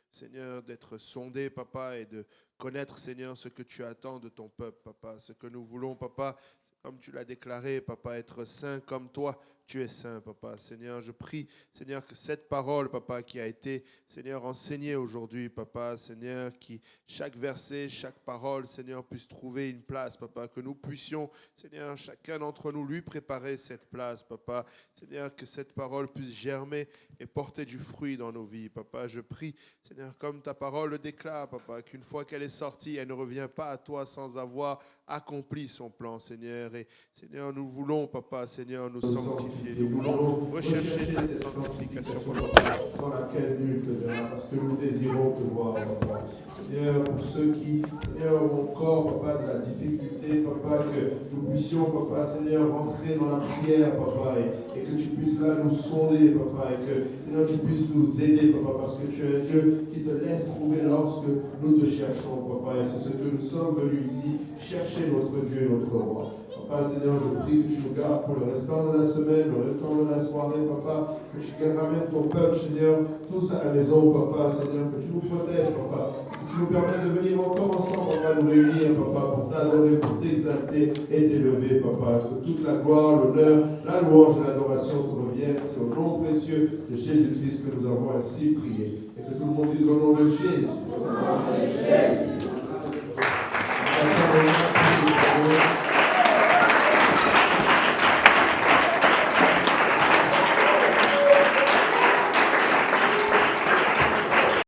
Seigneur, d'être sondés, Papa, et de connaître, Seigneur, ce que tu attends de ton peuple, Papa. Ce que nous voulons, Papa, comme tu l'as déclaré, Papa, être saint comme toi, tu es saint, Papa. Seigneur, je prie, Seigneur, que cette parole, Papa, qui a été, Seigneur, enseignée aujourd'hui, Papa, Seigneur, qui chaque verset, chaque parole, Seigneur, puisse trouver une place, Papa, que nous puissions, Seigneur, chacun d'entre nous, lui préparer cette place, Papa. Seigneur, que cette parole puisse germer et porter du fruit dans nos vies, Papa. Je prie, Seigneur, comme ta parole le déclare, Papa, qu'une fois qu'elle est sortie, elle ne revient pas à toi sans avoir accompli son plan, Seigneur. Et Seigneur, nous voulons, Papa, Seigneur, nous sanctifier. Nous voulons rechercher cette sanctification, Papa, sans laquelle nul te verra, parce que nous désirons te voir, Papa. Seigneur, pour ceux qui, Seigneur, ont encore, Papa, de la difficulté, Papa, que nous puissions, Papa, Seigneur, rentrer dans la prière, Papa, et que tu puisses là nous sonder, Papa, et que, Seigneur, tu puisses nous aider, Papa, parce que tu es un Dieu qui te laisse trouver lorsque nous te cherchons, Papa, et c'est ce que nous sommes venus ici, chercher notre Dieu et notre Roi. Papa, Seigneur, je prie que tu nous gardes pour le restant de la semaine, le restant de la soirée, Papa, que tu ramènes ton peuple, Seigneur, tous à la maison, Papa, Seigneur, que tu nous protèges, Papa, que tu nous permets de venir encore ensemble, Papa, nous réunir, Papa, pour t'adorer, pour t'exalter et t'élever, Papa, que toute la gloire, l'honneur, la louange et l'adoration te reviennent. C'est au nom précieux de Jésus-Christ que nous avons ainsi prié. Et que tout le monde dise au nom de Jésus.